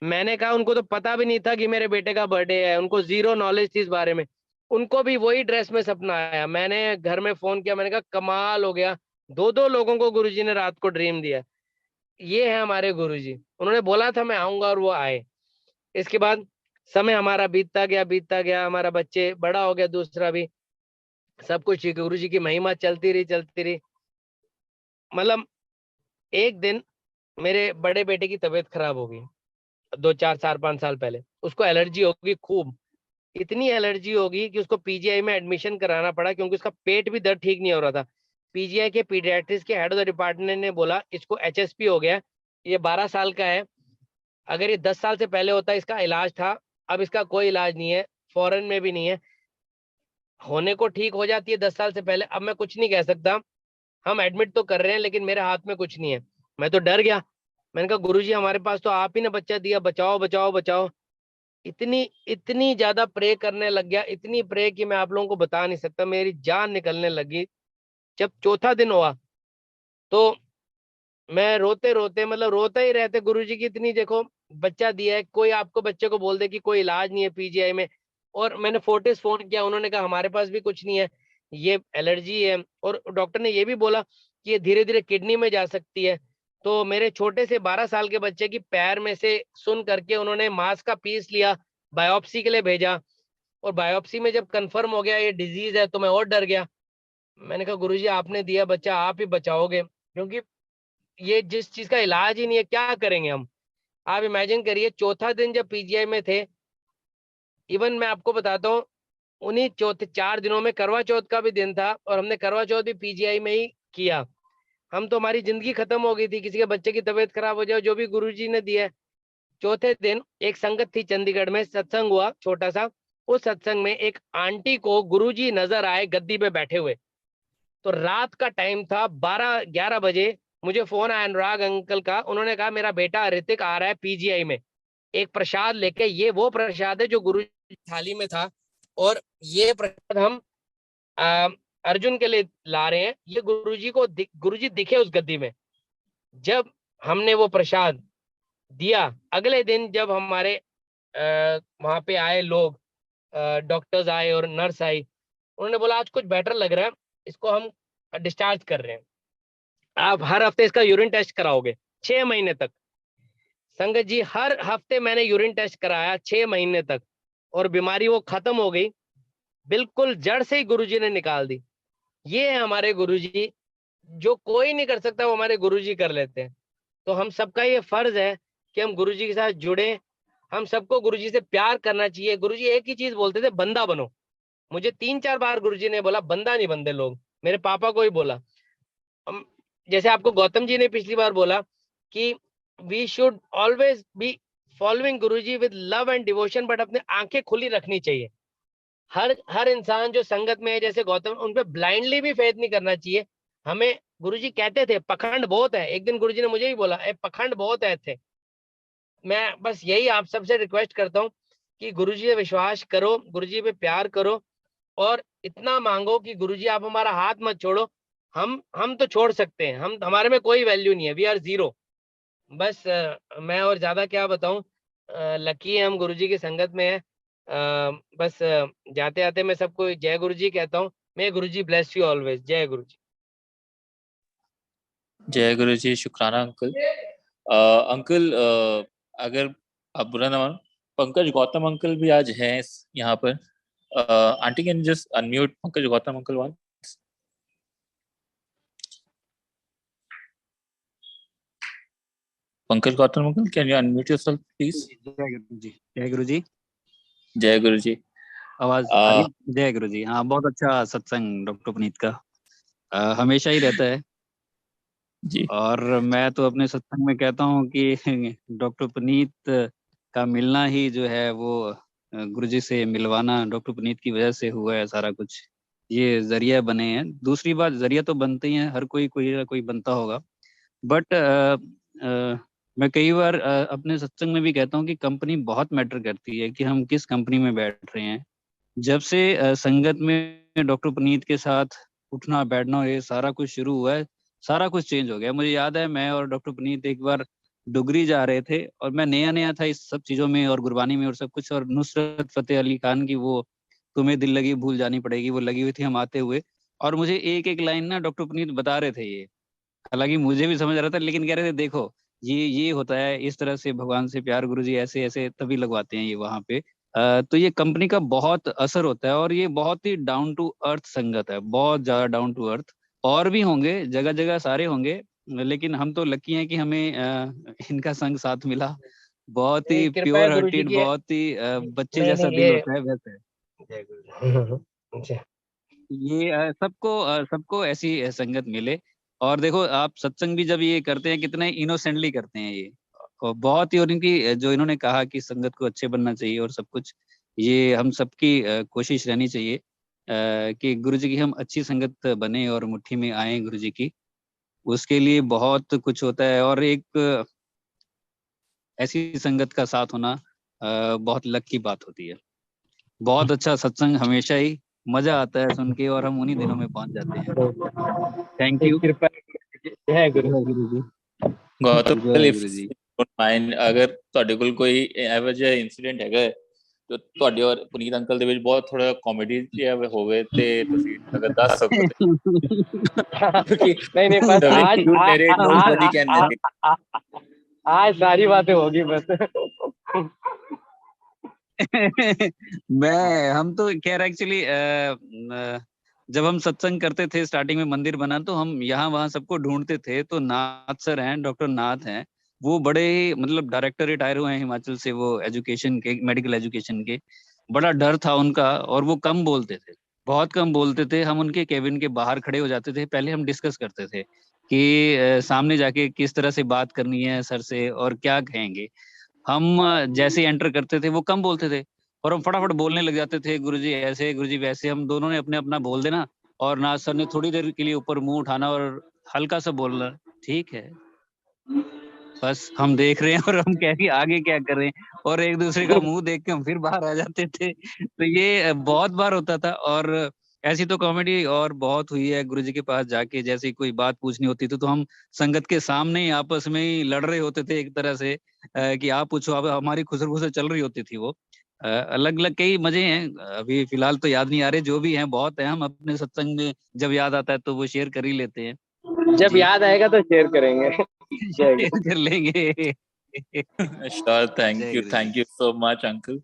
S1: मैंने कहा उनको तो पता भी नहीं था कि मेरे बेटे का बर्थडे है, उनको जीरो नॉलेज थी इस बारे में। उनको भी वही ड्रेस में सपना आया। मैंने घर में फोन किया, मैंने कहा कमाल हो गया, दो दो लोगों को गुरुजी ने रात को ड्रीम दिया। ये है हमारे गुरुजी, उन्होंने बोला था मैं आऊंगा और वो आए। इसके बाद समय हमारा बीतता गया, हमारा बच्चे बड़ा हो गया, दूसरा भी, सब कुछ गुरु जी की महिमा चलती रही। मतलब एक दिन मेरे बड़े बेटे की तबीयत खराब हो गई, 2 4 4 5 साल पहले। उसको एलर्जी होगी खूब, इतनी एलर्जी होगी कि उसको पीजीआई में एडमिशन कराना पड़ा, क्योंकि उसका पेट भी दर्द ठीक नहीं हो रहा था। पीजीआई के पीडियाट्रिक्स के हेड ऑफ द डिपार्टमेंट ने बोला इसको एचएसपी हो गया, ये 12 साल का है, अगर ये 10 साल से पहले होता इसका इलाज था, अब इसका कोई इलाज नहीं है, फॉरेन में भी नहीं है, होने को ठीक हो जाती है 10 साल से पहले। अब मैं कुछ नहीं कह सकता, हम एडमिट तो कर रहे हैं लेकिन मेरे हाथ में कुछ नहीं है। मैं तो डर गया, मैंने कहा गुरुजी हमारे पास तो आप ही ने बच्चा दिया, बचाओ बचाओ बचाओ। इतनी इतनी ज्यादा प्रे करने लग गया, इतनी प्रे कि मैं आप लोगों को बता नहीं सकता, मेरी जान निकलने लगी। जब चौथा दिन हुआ तो मैं रोते रोते, मतलब रोता ही रहते, गुरुजी की इतनी, देखो बच्चा दिया है, कोई आपको बच्चे को बोल दे कि कोई इलाज नहीं है पीजीआई में। और मैंने फोर्टिस फोन किया, उन्होंने कहा हमारे पास भी कुछ नहीं है, ये एलर्जी है, और डॉक्टर ने ये भी बोला कि ये धीरे धीरे किडनी में जा सकती है। तो मेरे छोटे से 12 साल के बच्चे की पैर में से सुन करके उन्होंने मांस का पीस लिया, बायोप्सी के लिए भेजा। और बायोप्सी में जब कंफर्म हो गया ये डिजीज है, तो मैं और डर गया। मैंने कहा गुरुजी आपने दिया बच्चा, आप ही बचाओगे, क्योंकि ये जिस चीज का इलाज ही नहीं है, क्या करेंगे हम। आप इमेजिन करिए, चौथा दिन जब पीजीआई में थे, इवन मैं आपको बताता हूँ, उन्हीं चौथे 4 दिनों में करवा चौथ का भी दिन था, और हमने करवा चौथ भी पीजीआई में ही किया। हम तो, हमारी जिंदगी खत्म हो गई थी, किसी के बच्चे की तबीयत खराब हो जाए, जो भी गुरुजी ने दिया है। चौथे दिन एक संगत थी चंडीगढ़ में, सत्संग हुआ छोटा सा। उस सत्संग में एक आंटी को गुरुजी नजर आए गद्दी पे बैठे हुए। तो रात का टाइम था, 12 11 बजे, मुझे फोन आया अनुराग अंकल का, उन्होंने कहा मेरा बेटा ऋतिक आ रहा है पीजीआई में एक प्रसाद लेके, ये वो प्रसाद है जो गुरु की थाली में था, और ये प्रसाद हम आ, अर्जुन के लिए ला रहे हैं। ये गुरुजी को गुरुजी दिखे उस गद्दी में। जब हमने वो प्रसाद दिया, अगले दिन जब हमारे वहां पे आए लोग, डॉक्टर्स आए और नर्स आई, उन्होंने बोला आज कुछ बेटर लग रहा है, इसको हम डिस्चार्ज कर रहे हैं, आप हर हफ्ते इसका यूरिन टेस्ट कराओगे 6 महीने तक। संगत जी, हर हफ्ते मैंने यूरिन टेस्ट कराया 6 महीने तक, और बीमारी वो खत्म हो गई, बिल्कुल जड़ से ही गुरुजी ने निकाल दी। ये है हमारे गुरुजी, जो कोई नहीं कर सकता वो हमारे गुरुजी कर लेते हैं। तो हम सबका ये फर्ज है कि हम गुरुजी के साथ जुड़े, हम सबको गुरुजी से प्यार करना चाहिए। गुरुजी एक ही चीज बोलते थे, बंदा बनो। मुझे 3-4 बार गुरुजी ने बोला बंदा नहीं बनते लोग, मेरे पापा को ही बोला। जैसे आपको गौतम जी ने पिछली बार बोला कि we should always be following Guruji with love and devotion, but अपने आंखें खुली रखनी चाहिए। हर इंसान जो संगत में है, जैसे गौतम, उन पे ब्लाइंडली भी फेथ नहीं करना चाहिए। हमें गुरुजी कहते थे पखंड बहुत है, एक दिन गुरुजी ने मुझे ही बोला ए पखंड बहुत है थे। मैं बस यही आप सबसे रिक्वेस्ट करता हूँ कि गुरुजी पे विश्वास करो, गुरुजी पे प्यार करो, और इतना मांगो कि गुरुजी आप हमारा हाथ मत छोड़ो। हम तो छोड़ सकते हैं, हम हमारे में कोई वैल्यू नहीं है, वी आर जीरो। बस मैं और ज्यादा क्या बताऊं, लकी है हम गुरुजी की संगत में है। बस जाते आते मैं सबको जय गुरुजी कहता हूँ। मैं गुरुजी ब्लेस यू ऑलवेज। जय गुरुजी।
S2: जय गुरु जी, शुक्राना अंकल। अंकल अगर आप बुरा ना मानो, पंकज गौतम अंकल भी आज हैं यहाँ पर। Aunty can just unmute Pankaj Gautam uncle one. Pankaj Gautam uncle, can you unmute yourself please?
S3: जय गुरु जी। जय गुरु जी।
S2: जय गुरु जी।
S3: आवाज आ रही? जय गुरु जी। हाँ, बहुत अच्छा सत्संग डॉक्टर पुनीत का हमेशा ही रहता है
S2: जी
S3: और मैं तो अपने सत्संग में कहता हूँ कि डॉक्टर पुनीत का मिलना ही जो है वो गुरु जी से मिलवाना डॉक्टर पुनीत की वजह से हुआ है सारा कुछ। ये जरिया बने हैं। दूसरी बात, जरिया तो बनते ही हैं, हर कोई कोई ना कोई बनता होगा, बट मैं कई बार अपने सत्संग में भी कहता हूँ कि कंपनी बहुत मैटर करती है कि हम किस कंपनी में बैठ रहे हैं। जब से संगत में डॉक्टर पुनीत के साथ उठना बैठना ये सारा कुछ शुरू हुआ है, सारा कुछ चेंज हो गया। मुझे याद है मैं और डॉक्टर पुनीत एक बार डुगरी जा रहे थे और मैं नया नया था इस सब चीजों में और गुरबानी में और सब कुछ, और नुसरत फतेह अली खान की वो तुम्हें दिल लगी भूल जानी पड़ेगी वो लगी हुई थी हम आते हुए, और मुझे एक एक लाइन ना डॉक्टर पुनीत बता रहे थे ये। हालांकि मुझे भी समझ आ रहा था लेकिन कह रहे थे देखो ये होता है, इस तरह से भगवान से प्यार गुरु जी ऐसे ऐसे तभी लगवाते हैं ये वहां पे। तो ये कंपनी का बहुत असर होता है और ये बहुत ही डाउन टू अर्थ संगत है, बहुत ज्यादा डाउन टू अर्थ। और भी होंगे जगह जगह सारे होंगे, लेकिन हम तो लकी हैं कि हमें इनका संग साथ मिला। बहुत
S1: ये
S3: ही
S1: कृपा है
S3: प्योर
S1: गुरुजी
S3: हार्टेड,
S1: की।
S3: बहुत ही बच्चे
S1: नहीं
S3: जैसा
S1: नहीं,
S3: दिल
S1: ये
S3: होता है वैसे।
S1: जय गुरु। अच्छा।
S3: ये सबको ऐसी संगत मिले। और देखो आप सत्संग भी जब ये करते हैं कितने इनोसेंटली करते हैं ये, और बहुत ही, और इनकी जो इन्होंने कहा कि संगत को अच्छे बनना चाहिए और सब कुछ, ये हम सबकी कोशिश रहनी चाहिए कि गुरु जी की हम अच्छी संगत बने और मुट्ठी में आए गुरु जी की। उसके लिए बहुत कुछ होता है और एक ऐसी संगत का साथ होना बहुत लक की बात होती है। बहुत अच्छा सत्संग, हमेशा ही मजा आता है सुन के और हम उन्हीं दिनों में पहुंच जाते हैं। थैंक
S1: एक
S3: यू।
S1: कृपा है गुरुजी की। जय गुरु।
S3: जय गुरु जी।
S2: गौतम अंकल,
S3: जय
S2: if
S3: Guru ji.
S2: Don't mind, अगर ਤੁਹਾਡੇ ਕੋਲ ਕੋਈ ਇਹੋ ਜਿਹਾ ਇੰਸੀਡੈਂਟ ਹੈਗਾ ਹੈ ਜੋ ਤੁਹਾਡੇ ਔਰ ਪੁਨੀਤ ਅੰਕਲ ਦੇ ਵਿੱਚ ਬਹੁਤ ਥੋੜਾ ਕਾਮੇਡੀ ਜਿਹਾ ਹੋਵੇ ਤੇ ਤੁਸੀਂ ਅਗਰ ਦੱਸ ਸਕੋ ਤੇ क्योंकि
S1: नहीं नहीं, बस
S2: the way
S1: आज
S2: you narrate nobody can
S1: आज
S2: narrate.
S1: आज सारी बातें होगी बस।
S3: हम तो खैर एक्चुअली जब हम सत्संग करते थे स्टार्टिंग में मंदिर बना तो हम यहाँ वहाँ सबको ढूंढते थे। तो नाथ सर हैं, डॉक्टर नाथ हैं, वो बड़े ही मतलब डायरेक्टर रिटायर हुए हैं हिमाचल से, वो एजुकेशन के, मेडिकल एजुकेशन के। बड़ा डर था उनका और वो कम बोलते थे, बहुत कम बोलते थे। हम उनके केबिन के बाहर खड़े हो जाते थे, पहले हम डिस्कस करते थे कि सामने जाके किस तरह से बात करनी है सर से और क्या कहेंगे। हम जैसे एंटर करते थे वो कम बोलते थे और हम फटाफट बोलने लग जाते थे, गुरुजी ऐसे गुरुजी वैसे। हम दोनों ने अपने अपना बोल देना और नाथ सर ने थोड़ी देर के लिए ऊपर मुंह उठाना और हल्का सा बोलना, ठीक है बस हम देख रहे हैं और हम क्या कि आगे क्या कर रहे हैं, और एक दूसरे का मुंह देख के हम फिर बाहर आ जाते थे। तो ये बहुत बार होता था। और ऐसी तो कॉमेडी और बहुत हुई है गुरुजी के पास जाके, जैसे कोई बात पूछनी होती थी तो हम संगत के सामने ही आपस में ही लड़ रहे होते थे एक तरह से कि आप पूछो। अब हमारी खुसर खुसर चल रही होती थी वो। अलग अलग कई मजे हैं, अभी फिलहाल तो याद नहीं आ रहे, जो भी हैं बहुत है। हम अपने सत्संग में जब याद आता है तो वो शेयर कर ही लेते हैं
S1: जब
S3: जी।
S1: याद आएगा तो शेयर करेंगे। जय गुरु।
S3: शेयर कर लेंगे।
S2: Sure,
S3: जय गुरु जी।
S2: thank you so much, uncle.